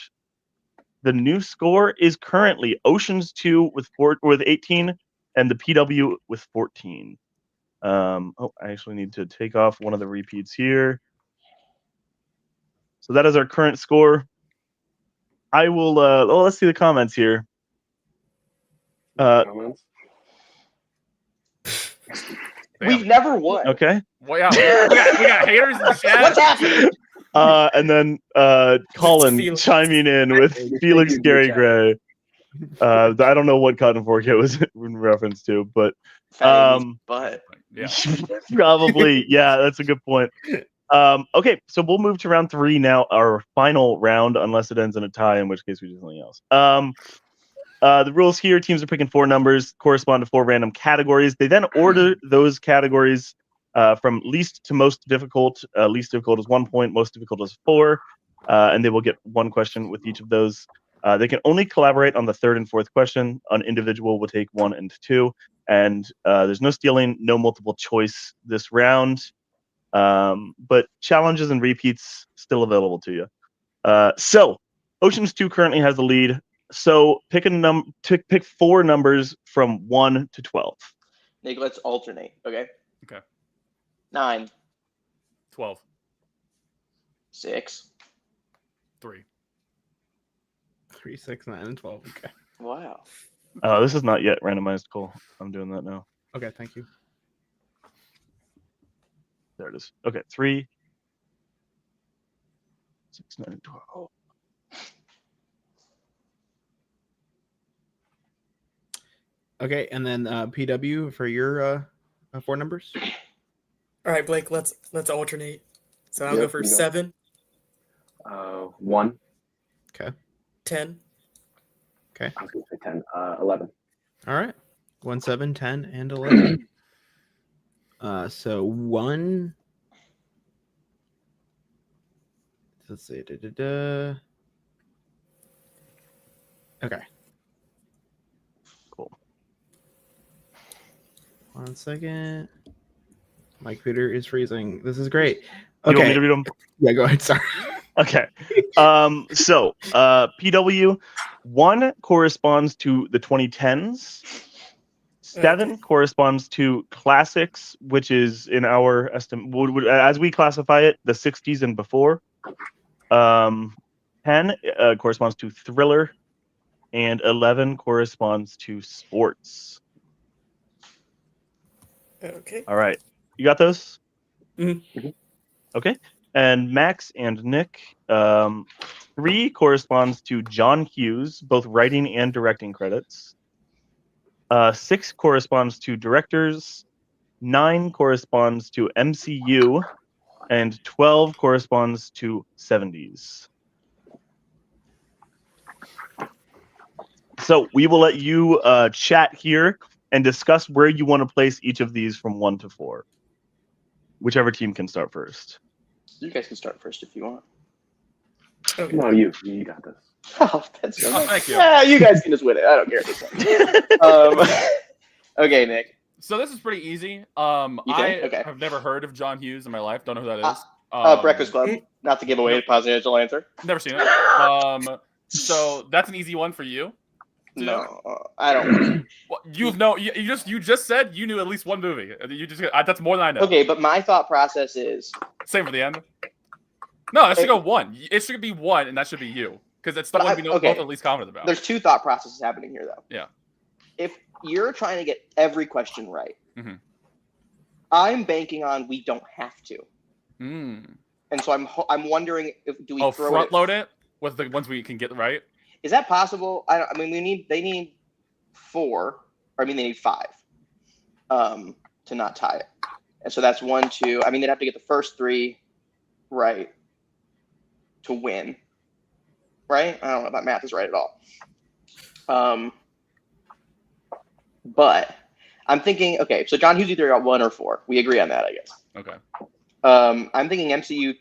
the new score is currently Oceans 2 with 18 and the PW with 14. I actually need to take off one of the repeats here. So that is our current score. I will let's see the comments here. We've never won. Okay. Well, yeah, we got haters in the chat. What's happening? And then Colin chiming in with Felix Gary Gray. I don't know what Cotton Fork it was in reference to, but yeah. Probably, yeah, that's a good point. Okay, so we'll move to round 3 now, our final round, unless it ends in a tie, in which case we do something else. The rules here: teams are picking 4 numbers, correspond to 4 random categories. They then order those categories from least to most difficult. Least difficult is 1 point, most difficult is 4, and they will get 1 question with each of those. They can only collaborate on the 3rd and 4th question. An individual will take 1 and 2, and there's no stealing, no multiple choice this round. But challenges and repeats still available to you. So Oceans 2 currently has the lead. So pick 4 numbers from 1 to 12. Nick, let's alternate. Okay. 9. 12. 6. 3. 3, 6, 9, and 12. Okay. Wow. This is not yet randomized. Cool. I'm doing that now. Okay, thank you. There it is. Okay, 3, 6, 9, and 12. Okay, and then PW for your 4 numbers. All right, Blake. Let's alternate. So I'll go for 7. 1. Okay. 10. Okay. I was going to say 10. 11. All right. 1, 7, 10, and 11. So 1. Let's see. Okay. Cool. 1 second. My computer is freezing. This is great. You want me Okay. to read them? Yeah, go ahead. Sorry. Okay. So PW 1 corresponds to the 2010s. 7 corresponds to classics, which is in our estimate, as we classify it, the 60s and before. 10 corresponds to thriller, and 11 corresponds to sports. Okay. All right. You got those? Mm-hmm. Okay. And Max and Nick, 3 corresponds to John Hughes, both writing and directing credits. 6 corresponds to directors. 9 corresponds to MCU. And 12 corresponds to 70s. So we will let you chat here and discuss where you want to place each of these from 1 to 4. Whichever team can start first. You guys can start first if you want. Okay. No, you got this. Oh, that's so nice. Thank you. Yeah, you guys can just win it. I don't care. Okay, Nick. So this is pretty easy. Okay. have never heard of John Hughes in my life. Don't know who that is. Breakfast Club. Not to give away a positive answer. Never seen it. So that's an easy one for you. No, I don't. Well, you just said you knew at least one movie. That's more than I know. Okay, but my thought process is Same for the end. No, it should go 1. It should be 1, and that should be you, because it's the one we know both at least confident about. There's 2 thought processes happening here, though. Yeah. If you're trying to get every question right, mm-hmm. I'm banking on we don't have to. Mm. And so I'm wondering if do we front load it with the ones we can get right? Is that possible? I mean, they need 4. Or they need 5 to not tie it. And so that's 1, 2. I mean, they'd have to get the first 3 right to win. Right? I don't know if that math is right at all. But I'm thinking, okay, so John Hughes either got 1 or 4. We agree on that, I guess. Okay. I'm thinking MCU.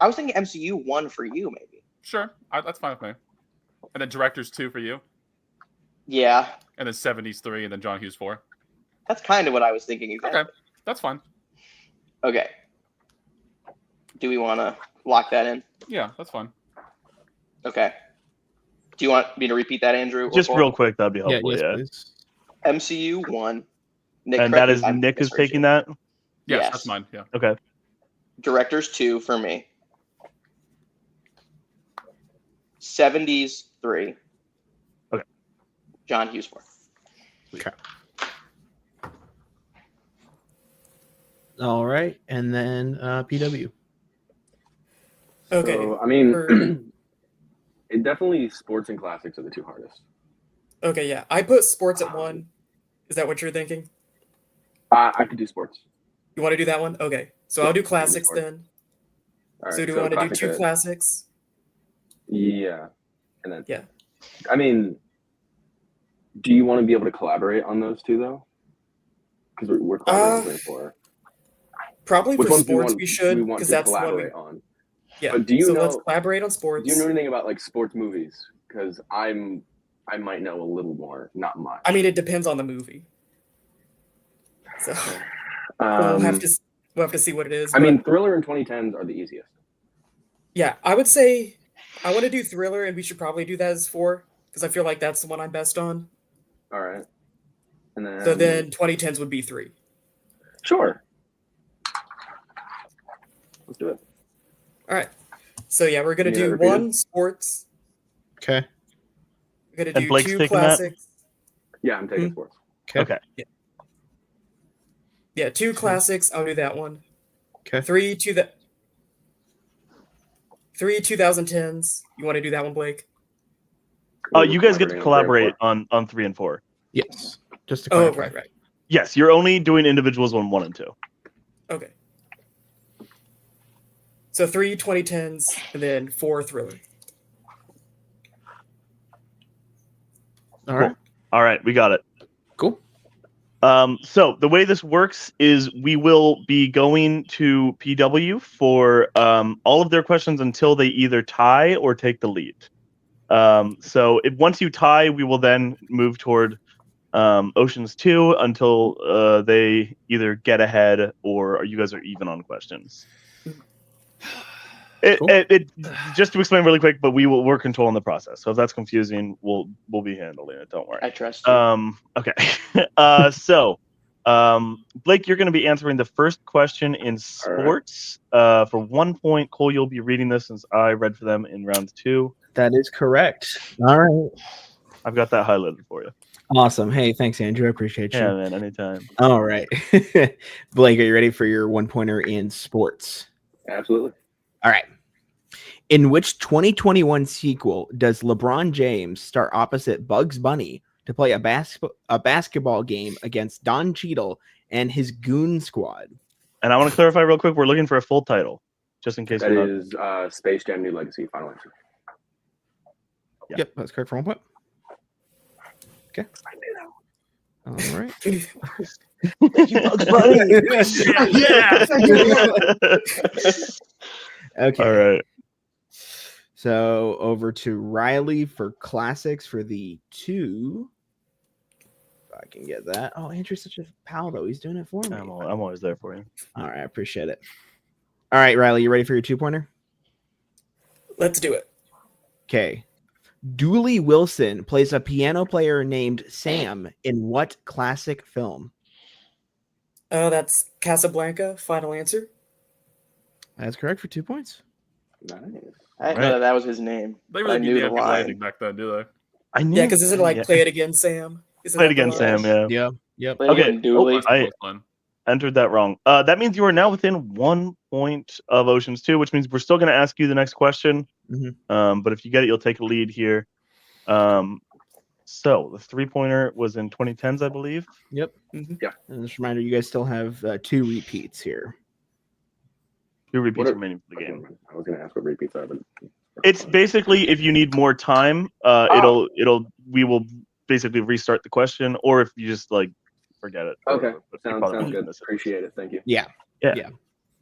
I was thinking MCU 1 for you, maybe. Sure, that's fine with me. And then directors 2 for you. Yeah. And then 70s 3, and then John Hughes 4. That's kind of what I was thinking. Exactly. Okay, that's fine. Okay. Do we want to lock that in? Yeah, that's fine. Okay. Do you want me to repeat that, Andrew? Just real quick, that'd be helpful. Yes, Yeah. please. MCU 1. Nick, and that is Nick is taking that? Yes, that's mine. Yeah. Okay. Directors 2 for me. 70s 3. Okay. John Hughes 4. Okay. All right, and then PW. Okay. So, I mean, it definitely sports and classics are the 2 hardest. Okay, yeah. I put sports at 1. Is that what you're thinking? I could do sports. You want to do that one? Okay. So I'll do classics then. All right, so do we want to do 2 classics? Yeah. And then, yeah. I mean, do you want to be able to collaborate on those 2, though? Because we're collaborating for. Probably for sports we should, because that's what we on. Yeah. But do you know? Let's collaborate on sports. Do you know anything about like sports movies? Because I might know a little more, not much. I mean, it depends on the movie. So we'll have to see what it is. I mean, thriller and 2010s are the easiest. Yeah, I would say I want to do thriller, and we should probably do that as 4 because I feel like that's the one I'm best on. All right. And then so then 2010s would be 3. Sure. Let's do it. All right. So yeah, we're gonna do 1 sports. Okay. We're gonna do 2 classics. Yeah, I'm taking sports. Okay. Yeah, 2 classics. I'll do that one. Okay. 3 2010s. You want to do that one, Blake? You guys get to collaborate on 3 and 4. Yes. Just to clarify. Right. Yes, you're only doing individuals on 1 and 2. Okay. So 3 2010s and then 4 thriller. All right. All right, we got it. Cool. So the way this works is we will be going to PW for all of their questions until they either tie or take the lead. So once you tie, we will then move toward Oceans 2 until they either get ahead or you guys are even on questions. It just to explain really quick, but we're controlling the process. So if that's confusing, we'll be handling it. Don't worry. I trust you. Okay. So Blake, you're going to be answering the first question in sports. For 1 point. Cole, you'll be reading this since I read for them in round 2. That is correct. All right. I've got that highlighted for you. Awesome. Hey, thanks, Andrew. I appreciate you. Yeah, man, anytime. All right. Blake, are you ready for your 1-pointer in sports? Absolutely. All right. In which 2021 sequel does LeBron James star opposite Bugs Bunny to play a basketball game against Don Cheadle and his goon squad? And I want to clarify real quick, we're looking for a full title, just in case. That is Space Jam: New Legacy. Final answer. Yeah. Yep, that's correct for 1 point. Okay. All right. Bugs Bunny. Yeah. Okay. All right. So over to Riley for classics for the 2. If I can get that. Oh, Andrew's such a pal, though. He's doing it for me. I'm always there for you. All right, I appreciate it. All right, Riley, you ready for your 2-pointer? Let's do it. Okay. Dooley Wilson plays a piano player named Sam in what classic film? Oh, that's Casablanca. Final answer. That's correct for 2 points. Nice. I didn't know that was his name. They I really knew knew the the line. landing back then, do they? I knew. Yeah, because isn't it like Play It Again, Sam? Play It Again, Sam. Yeah. Yeah. Yep. Play Okay. Again, Dooley. I entered that wrong. That means you are now within 1 point of Oceans 2, which means we're still going to ask you the next question. Mm-hmm. But if you get it, you'll take a lead here. So the 3-pointer was in 2010s, I believe. Yep. Mm-hmm. Yeah. And just a reminder, you guys still have 2 repeats here. 2 repeats remaining for the game. I was going to ask what repeats are, but It's basically if you need more time, we will basically restart the question, or if you just like forget it. Okay, But sounds good. Appreciate it. Thank you. Yeah. Yeah.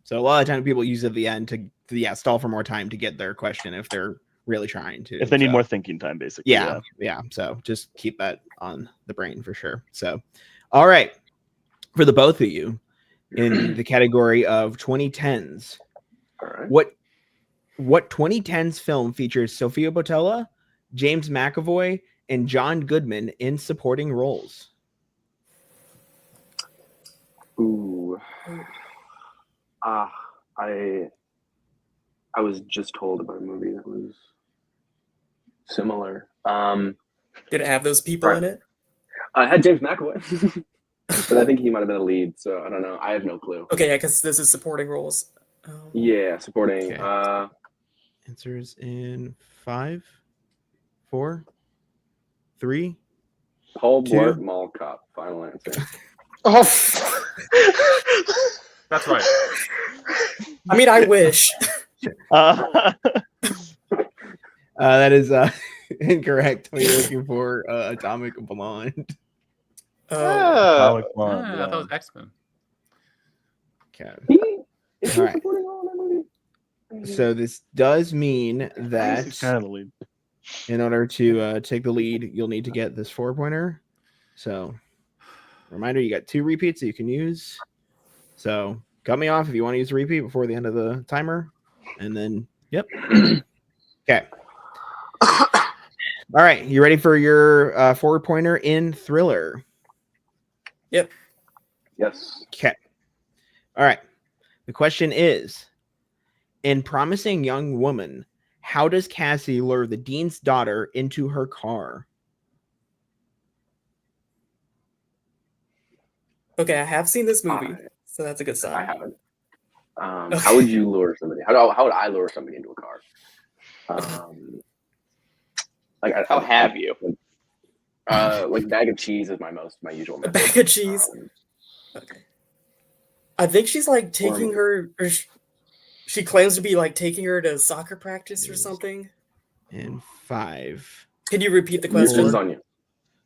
So a lot of times people use it at the end to stall for more time to get their question if they're really trying to. If they need more thinking time, basically. Yeah. So just keep that on the brain for sure. So, all right, for the both of you in the category of 2010s, All right. what 2010s film features Sophia Boutella, James McAvoy, and John Goodman in supporting roles? Ooh. I was just told about a movie that was similar. Did it have those people in it? I had James McAvoy, but I think he might have been a lead, so I don't know. I have no clue. Okay, yeah, because this is supporting roles. Yeah, supporting. Okay. Answers in 5, 4, 3. Paul 2. Blart Mall Cop. Final answer. Oh, That's right. I mean, I wish. That is incorrect. We're looking for Atomic Blonde. Atomic Blonde. I thought it was X-Men. Okay. Is he All right. supporting all in that movie? So this does mean that He's kind of the lead. in order to take the lead, you'll need to get this 4-pointer. So, reminder, you got 2 repeats that you can use. So, cut me off if you want to use a repeat before the end of the timer. And then, yep. Okay. All right. You ready for your 4-pointer in Thriller? Yep. Yes. Okay. All right. The question is, in Promising Young Woman, how does Cassie lure the dean's daughter into her car? Okay, I have seen this movie, so that's a good I sign. haven't. How would you lure somebody? How would I lure somebody into a car? how have you? Like bag of cheese is my usual method. A bag of cheese. Okay. I think she's like taking her, or she claims to be like taking her to soccer practice or something. In 5. Can you repeat the question? Lasagna.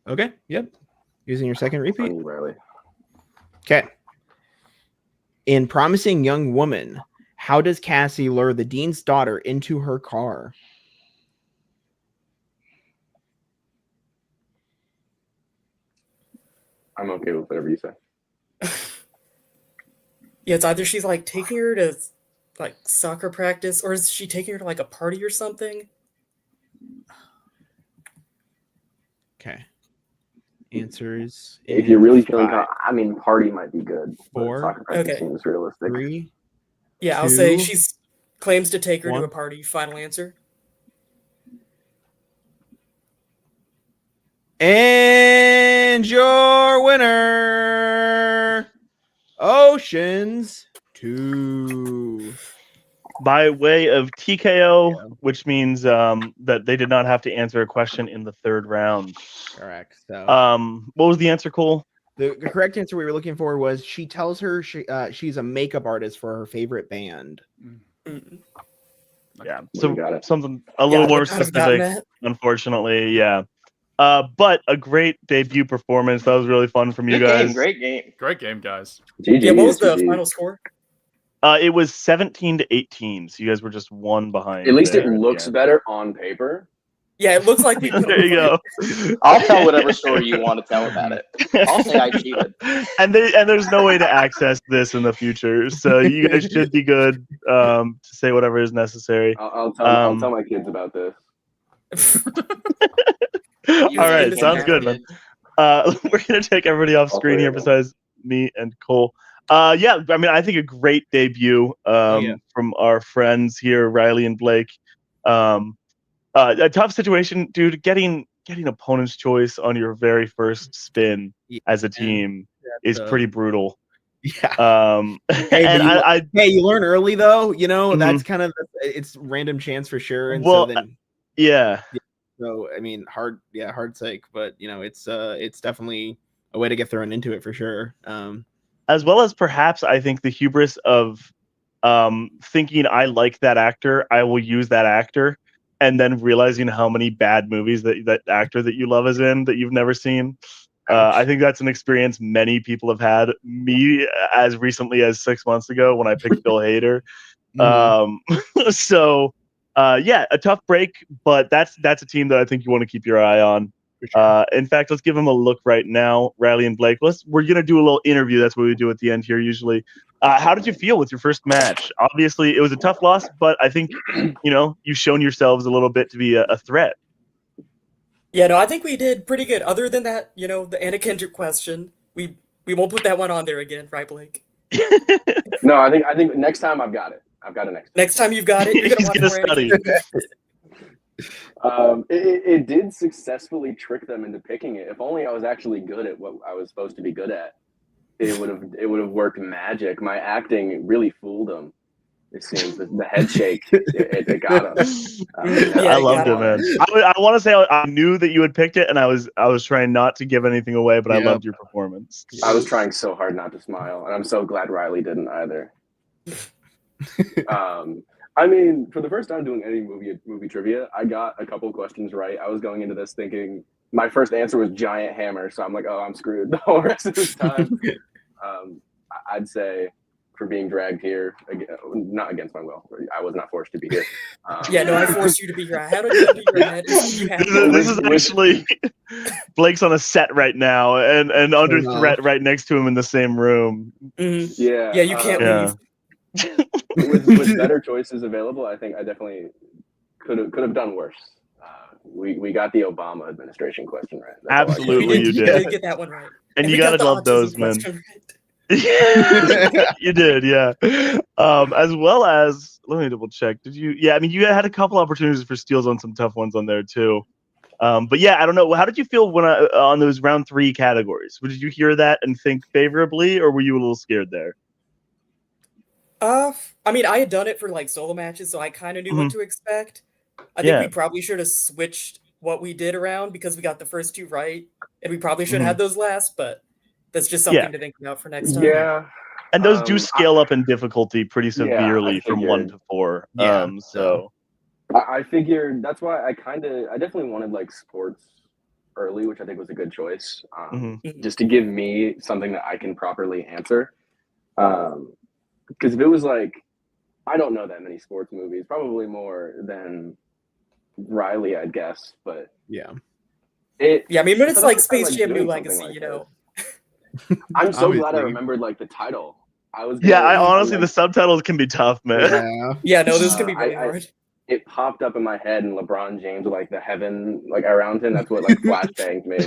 Okay. Yep. Using your second repeat. Rarely. Okay. In Promising Young Woman, how does Cassie lure the dean's daughter into her car? I'm okay with whatever you say. Yeah, it's either she's like taking her to like soccer practice, or is she taking her to like a party or something? Okay. Answers. If you're really feeling, I mean, party might be good. 4. Soccer practice seems realistic. 3. Yeah, 2, I'll say she's claims to take her 1. to a party. Final answer. And your winner, Ocean's 2. By way of TKO, which means that they did not have to answer a question in the third round. Correct. So, what was the answer, Cole? The correct answer we were looking for was she tells her she's a makeup artist for her favorite band. Mm-hmm. Yeah, so something a little more specific, unfortunately. Yeah. But a great debut performance. That was really fun from you guys. Great game, guys. GG, yeah, what was the final score? It was 17-18. So you guys were just one behind. At least it looks better on paper. Yeah, it looks like we. There you go. I'll tell whatever story you want to tell about it. I'll say I cheated. And there's no way to access this in the future, so you guys should be good to say whatever is necessary. I'll tell my kids about this. All right, sounds good, man. We're gonna take everybody off screen here besides me and Cole. Yeah, I mean, I think a great debut from our friends here, Riley and Blake. A tough situation, dude. Getting opponent's choice on your very first spin as a team is pretty brutal. Yeah. Hey, you learn early though. You know, that's kind of it's random chance for sure. And well, so then, yeah. So I mean, hard sake, but you know, it's definitely a way to get thrown into it for sure. As well as perhaps I think the hubris of thinking I like that actor, I will use that actor, and then realizing how many bad movies that actor that you love is in that you've never seen. I think that's an experience many people have had. Me, as recently as 6 months ago when I picked Bill Hader. So, yeah, a tough break, but that's a team that I think you want to keep your eye on. Sure. In fact, let's give them a look right now, Riley and Blake. We're gonna do a little interview. That's what we do at the end here usually. How did you feel with your first match? Obviously, it was a tough loss, but I think you've shown yourselves a little bit to be a threat. Yeah, no, I think we did pretty good. Other than that, the Anna Kendrick question, we won't put that one on there again, right, Blake? No, I think next time I've got it. I've got it next. Next time you've got it, you're gonna study. It did successfully trick them into picking it. If only I was actually good at what I was supposed to be good at, it would have worked magic. My acting really fooled them. It seems the head shake it got them. I loved it, man. I want to say I knew that you had picked it, and I was trying not to give anything away, but I loved your performance. I was trying so hard not to smile, and I'm so glad Riley didn't either. I mean, for the first time doing any movie trivia, I got a couple questions right. I was going into this thinking my first answer was giant hammer, so I'm like, oh, I'm screwed the whole rest of this time. I'd say for being dragged here, not against my will. I was not forced to be here. Yeah, no, I forced you to be here. I had to be your head. This is actually Blake's on a set right now, and under threat right next to him in the same room. Mm-hmm. Yeah, you can't leave. with better choices available, I think I definitely could have done worse. We got the Obama administration question right. That's absolutely, you did. You did get that one right, and you gotta love those, man. You did, yeah. As well as, let me double check. Did you? Yeah, I mean, you had a couple opportunities for steals on some tough ones on there too. But yeah, I don't know. How did you feel when on those round 3 categories? Did you hear that and think favorably, or were you a little scared there? I mean, I had done it for like solo matches, so I kind of knew what to expect. I think we probably should have switched what we did around because we got the first 2 right, and we probably should have had those last, but that's just something to think about for next time. Yeah. And those do scale up in difficulty pretty severely from 1 to 4. Yeah. So I figured that's why I definitely wanted like sports early, which I think was a good choice. Just to give me something that I can properly answer. Because if it was like, I don't know that many sports movies, probably more than Riley, I'd guess. But I mean, when it's like Space Jam: New Legacy, I'm so glad I remembered like the title. I honestly, the subtitles can be tough, man. Yeah, no, this can be really hard. It popped up in my head, and LeBron James with like the heaven like around him. That's what like flashbanged me.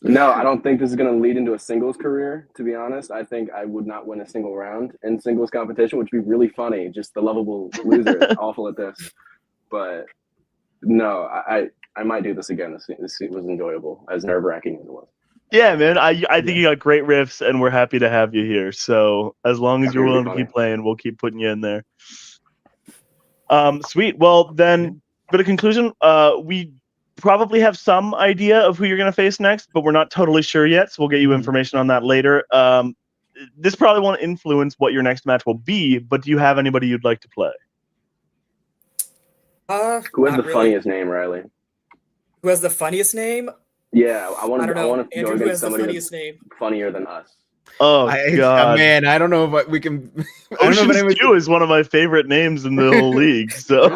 No, I don't think this is going to lead into a singles career. To be honest, I think I would not win a single round in singles competition, which would be really funny. Just the lovable loser is awful at this. But no, I might do this again. This was enjoyable, as nerve-wracking as it was. Yeah, man. I think you got great riffs, and we're happy to have you here. So as long as you're willing to keep playing, we'll keep putting you in there. Sweet. Well, then, but a conclusion, we probably have some idea of who you're going to face next, but we're not totally sure yet. So we'll get you information on that later. This probably won't influence what your next match will be, but do you have anybody you'd like to play? Who has the funniest name, Riley? Who has the funniest name? Yeah, I want to go Andrew, against somebody that's funnier than us. Oh God, man! I don't know if we can. Ocean's 2 is one of my favorite names in the whole league. So,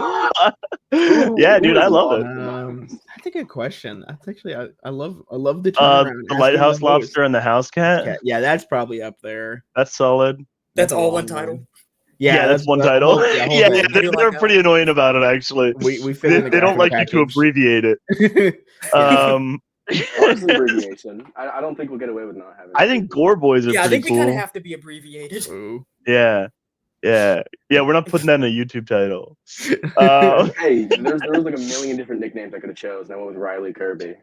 yeah, dude, I love it. That's a good question. That's actually I love the turnaround. The Lighthouse Lobster and the House Cat. Yeah, that's probably up there. That's solid. That's all one title. Yeah, that's one title. They're pretty annoying about it, actually. They don't like you to abbreviate it. Honestly, abbreviation. I don't think we'll get away with not having. I think Gore Boys are pretty cool. I think we kind of have to be abbreviated. Ooh. Yeah. We're not putting that in a YouTube title. Hey, there was like a million different nicknames I could have chosen. I went with Riley Kirby.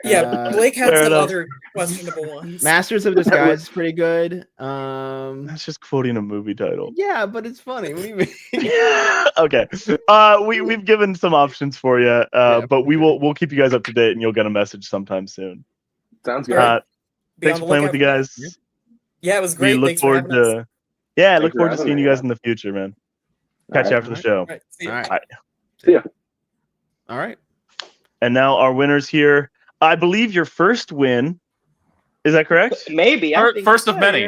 Yeah, Blake had some other questionable ones. Masters of Disguise is pretty good. That's just quoting a movie title. Yeah, but it's funny. What do you mean? Okay. We've given some options for you, but we'll keep you guys up to date, and you'll get a message sometime soon. Sounds good. Thanks for playing with you guys. Yeah, it was great. We look forward to seeing you guys in the future, man. Catch you after the show. All right. See ya. All right. And now our winners here. I believe your first win. Is that correct? Maybe. First of many.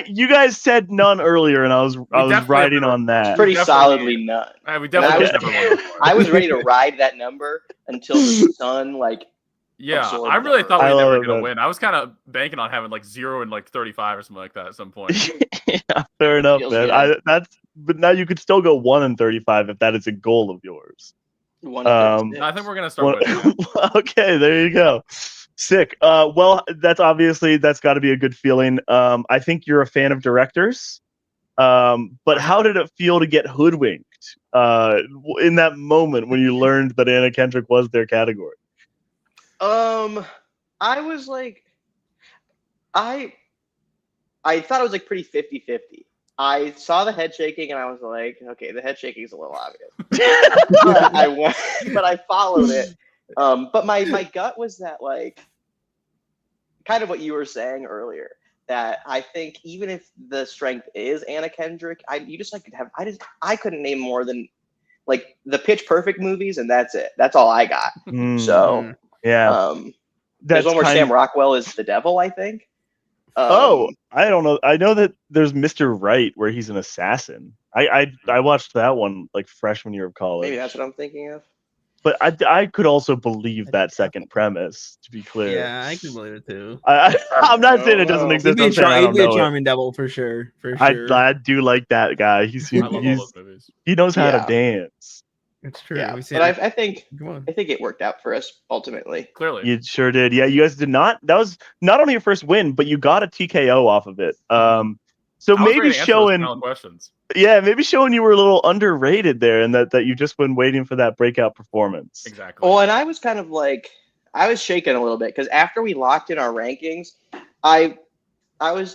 You guys said none earlier, and I was riding on that. Pretty solidly none. We definitely I was ready to ride that number until the sun Yeah, I really thought we were never going to win. I was kind of banking on having 0 and 35 or something like that at some point. Yeah, fair enough, man. But now you could still go 1 and 35 if that is a goal of yours. I think we're gonna start with Okay, there you go. Sick. Well, that's got to be a good feeling. I think you're a fan of directors. But how did it feel to get hoodwinked in that moment when you learned that Anna Kendrick was their category? I was I thought it was pretty 50-50. I saw the head shaking and I was like, okay, the head shaking is a little obvious. But I followed it. But my gut was that kind of what you were saying earlier, that I think even if the strength is Anna Kendrick, I couldn't name more than the Pitch Perfect movies, and that's it. That's all I got. So yeah. There's one where Sam Rockwell is the devil, I think. I don't know. I know that there's Mr. Right where he's an assassin. I watched that one freshman year of college. Maybe that's what I'm thinking of. But I could also believe that second premise, to be clear. Yeah, I can believe it too. I'm not saying it doesn't exist. He'd be a charming devil for sure. I do like that guy. He knows how to dance. It's true. Yeah, but I think it worked out for us ultimately. Clearly, you sure did. Yeah, you guys did not. That was not only your first win, but you got a TKO off of it. So maybe showing questions. Yeah, maybe showing you were a little underrated there, and that you just been waiting for that breakout performance. Exactly. Well, and I was kind of I was shaking a little bit because after we locked in our rankings, I was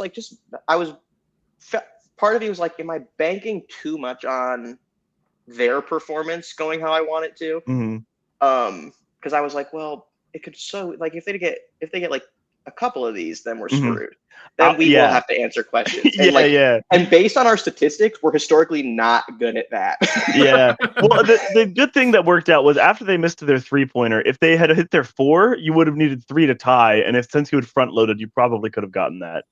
part of me was am I banking too much on their performance going how I want it to? Mm-hmm. Because I was well, it could if they get a couple of these, then we're screwed. Then we will have to answer questions. And And based on our statistics, we're historically not good at that. Yeah. Well, the good thing that worked out was after they missed their 3-pointer, if they had hit their 4, you would have needed 3 to tie. And since you had front loaded, you probably could have gotten that.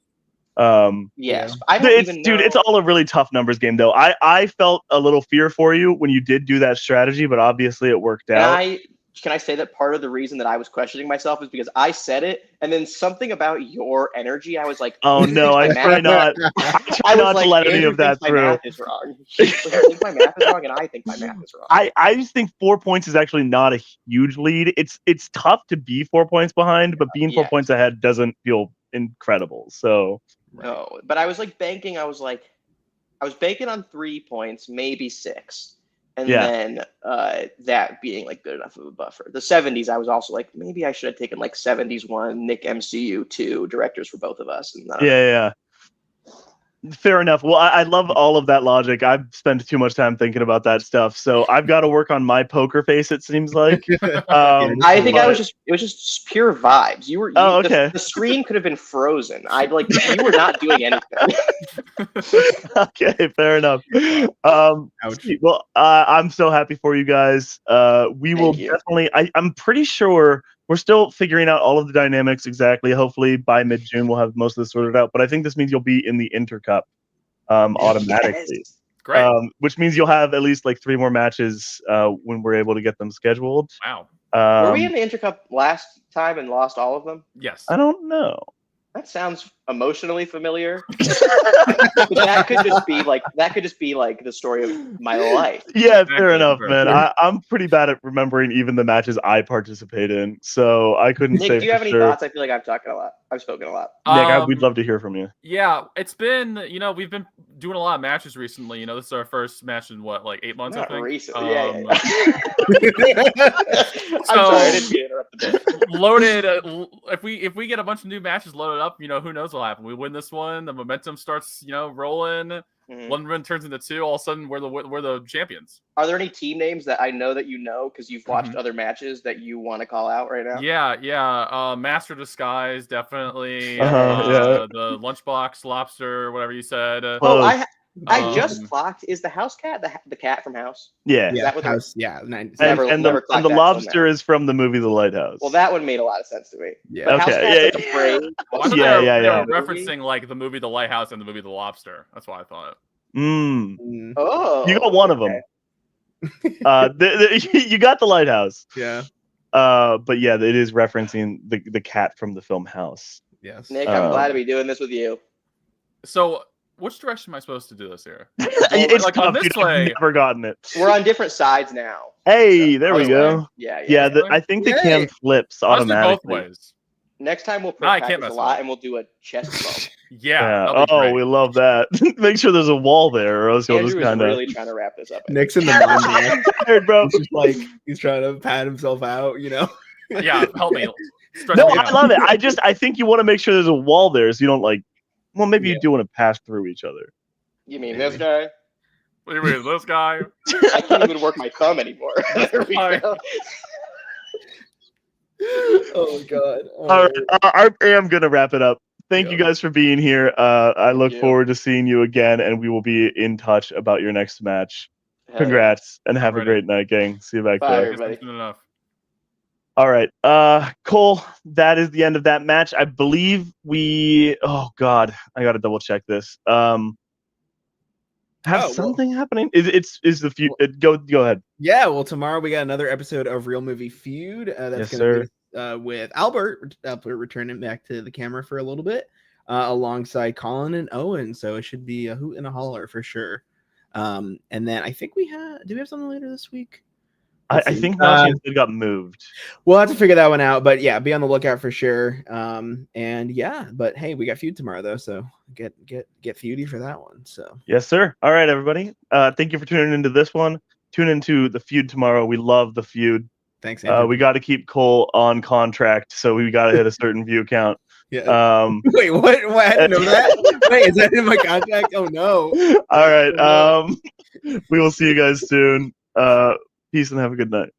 Yes, I don't even know. Dude, it's all a really tough numbers game, though. I felt a little fear for you when you did do that strategy, but obviously it worked out. can I say that part of the reason that I was questioning myself is because I said it, and then something about your energy, I was like, oh no, I try not to let any of that through. My math is wrong. I think my math is wrong, and I think my math is wrong. I just think 4 points is actually not a huge lead. It's tough to be 4 points behind, but being 4 points ahead doesn't feel incredible. So no, but I was like banking. I was banking on 3 points, maybe 6. And then that being like good enough of a buffer. The 70s, I was also like, maybe I should have taken like 70s 1, Nick MCU 2, directors for both of us. And yeah. Fair enough. Well, I love all of that logic. I've spent too much time thinking about that stuff, so I've got to work on my poker face. It seems like. I think it was just pure vibes. Okay. The screen could have been frozen. You were not doing anything. Okay, fair enough. Well, I'm so happy for you guys. We will definitely. I'm pretty sure. We're still figuring out all of the dynamics exactly. Hopefully by mid-June we'll have most of this sorted out. But I think this means you'll be in the Intercup automatically. Yes. Great. Which means you'll have at least like 3 more matches when we're able to get them scheduled. Wow. Were we in the Intercup last time and lost all of them? Yes. I don't know. That sounds emotionally familiar. that could just be like the story of my life. Yeah, fair enough, man. I'm pretty bad at remembering even the matches I participate in, so I couldn't say. Nick, do you have any thoughts? I feel like I've spoken a lot. Nick, we'd love to hear from you. Yeah, it's been, we've been doing a lot of matches recently. This is our first match in what, like 8 months? Not I think. Recently, yeah. So, I'm sorry, I didn't get interrupted. Loaded. If we get a bunch of new matches loaded up, who knows what'll happen. We win this one, the momentum starts, rolling. Mm-hmm. One win turns into 2. All of a sudden, we're the champions. Are there any team names that I know that because you've watched other matches that you want to call out right now? Yeah. Master Disguise, definitely. Yeah. The Lunchbox Lobster, whatever you said. I just clocked. Is the house cat the cat from House? Yeah. Is that House? Yeah. And the lobster is from the movie The Lighthouse. Well, that one made a lot of sense to me. Yeah. Okay. They were referencing like the movie The Lighthouse and the movie The Lobster. That's what I thought. Oh. You got one of them. You got The Lighthouse. Yeah. But yeah, it is referencing the cat from the film House. Yes. Nick, I'm glad to be doing this with you. So, which direction am I supposed to do this here? It's like tough, on this way. I've never gotten it. We're on different sides now. Hey, there we go. Yeah. I think the cam flips automatically. Both ways. Next time we'll practice a lot and we'll do a chest bump. Yeah. Oh, we love that. Make sure there's a wall there, or else you'll just kind of. Really trying to wrap this up. Nick's in the tired, bro. He's just like he's trying to pat himself out, Yeah, help me. No, I love it. I think you want to make sure there's a wall there, so you don't like. Well, maybe you do want to pass through each other. You mean this guy? What do you mean this guy? I can't even work my thumb anymore. There we go. Oh God! All right, I am gonna wrap it up. Thank you guys for being here. I look forward to seeing you again, and we will be in touch about your next match. Congrats, and have a great night, gang. See you back there. Everybody. All right, Cole. That is the end of that match. I believe we. Oh God, I gotta double check this. Something happening? Is the feud? Go ahead. Yeah, well, tomorrow we got another episode of Real Movie Feud. That's going to be with Albert returning back to the camera for a little bit, alongside Colin and Owen. So it should be a hoot and a holler for sure. And then I think do we have something later this week? I think it got moved. We'll have to figure that one out, but yeah, be on the lookout for sure. And yeah, but hey, we got feud tomorrow though, so get feudy for that one. So yes, sir. All right, everybody. Thank you for tuning into this one. Tune into the feud tomorrow. We love the feud. Thanks, Andrew. We got to keep Cole on contract, so we got to hit a certain view count. Yeah. Wait, what? I didn't know that. Wait, is that in my contract? Oh no. All right. We will see you guys soon. Peace and have a good night.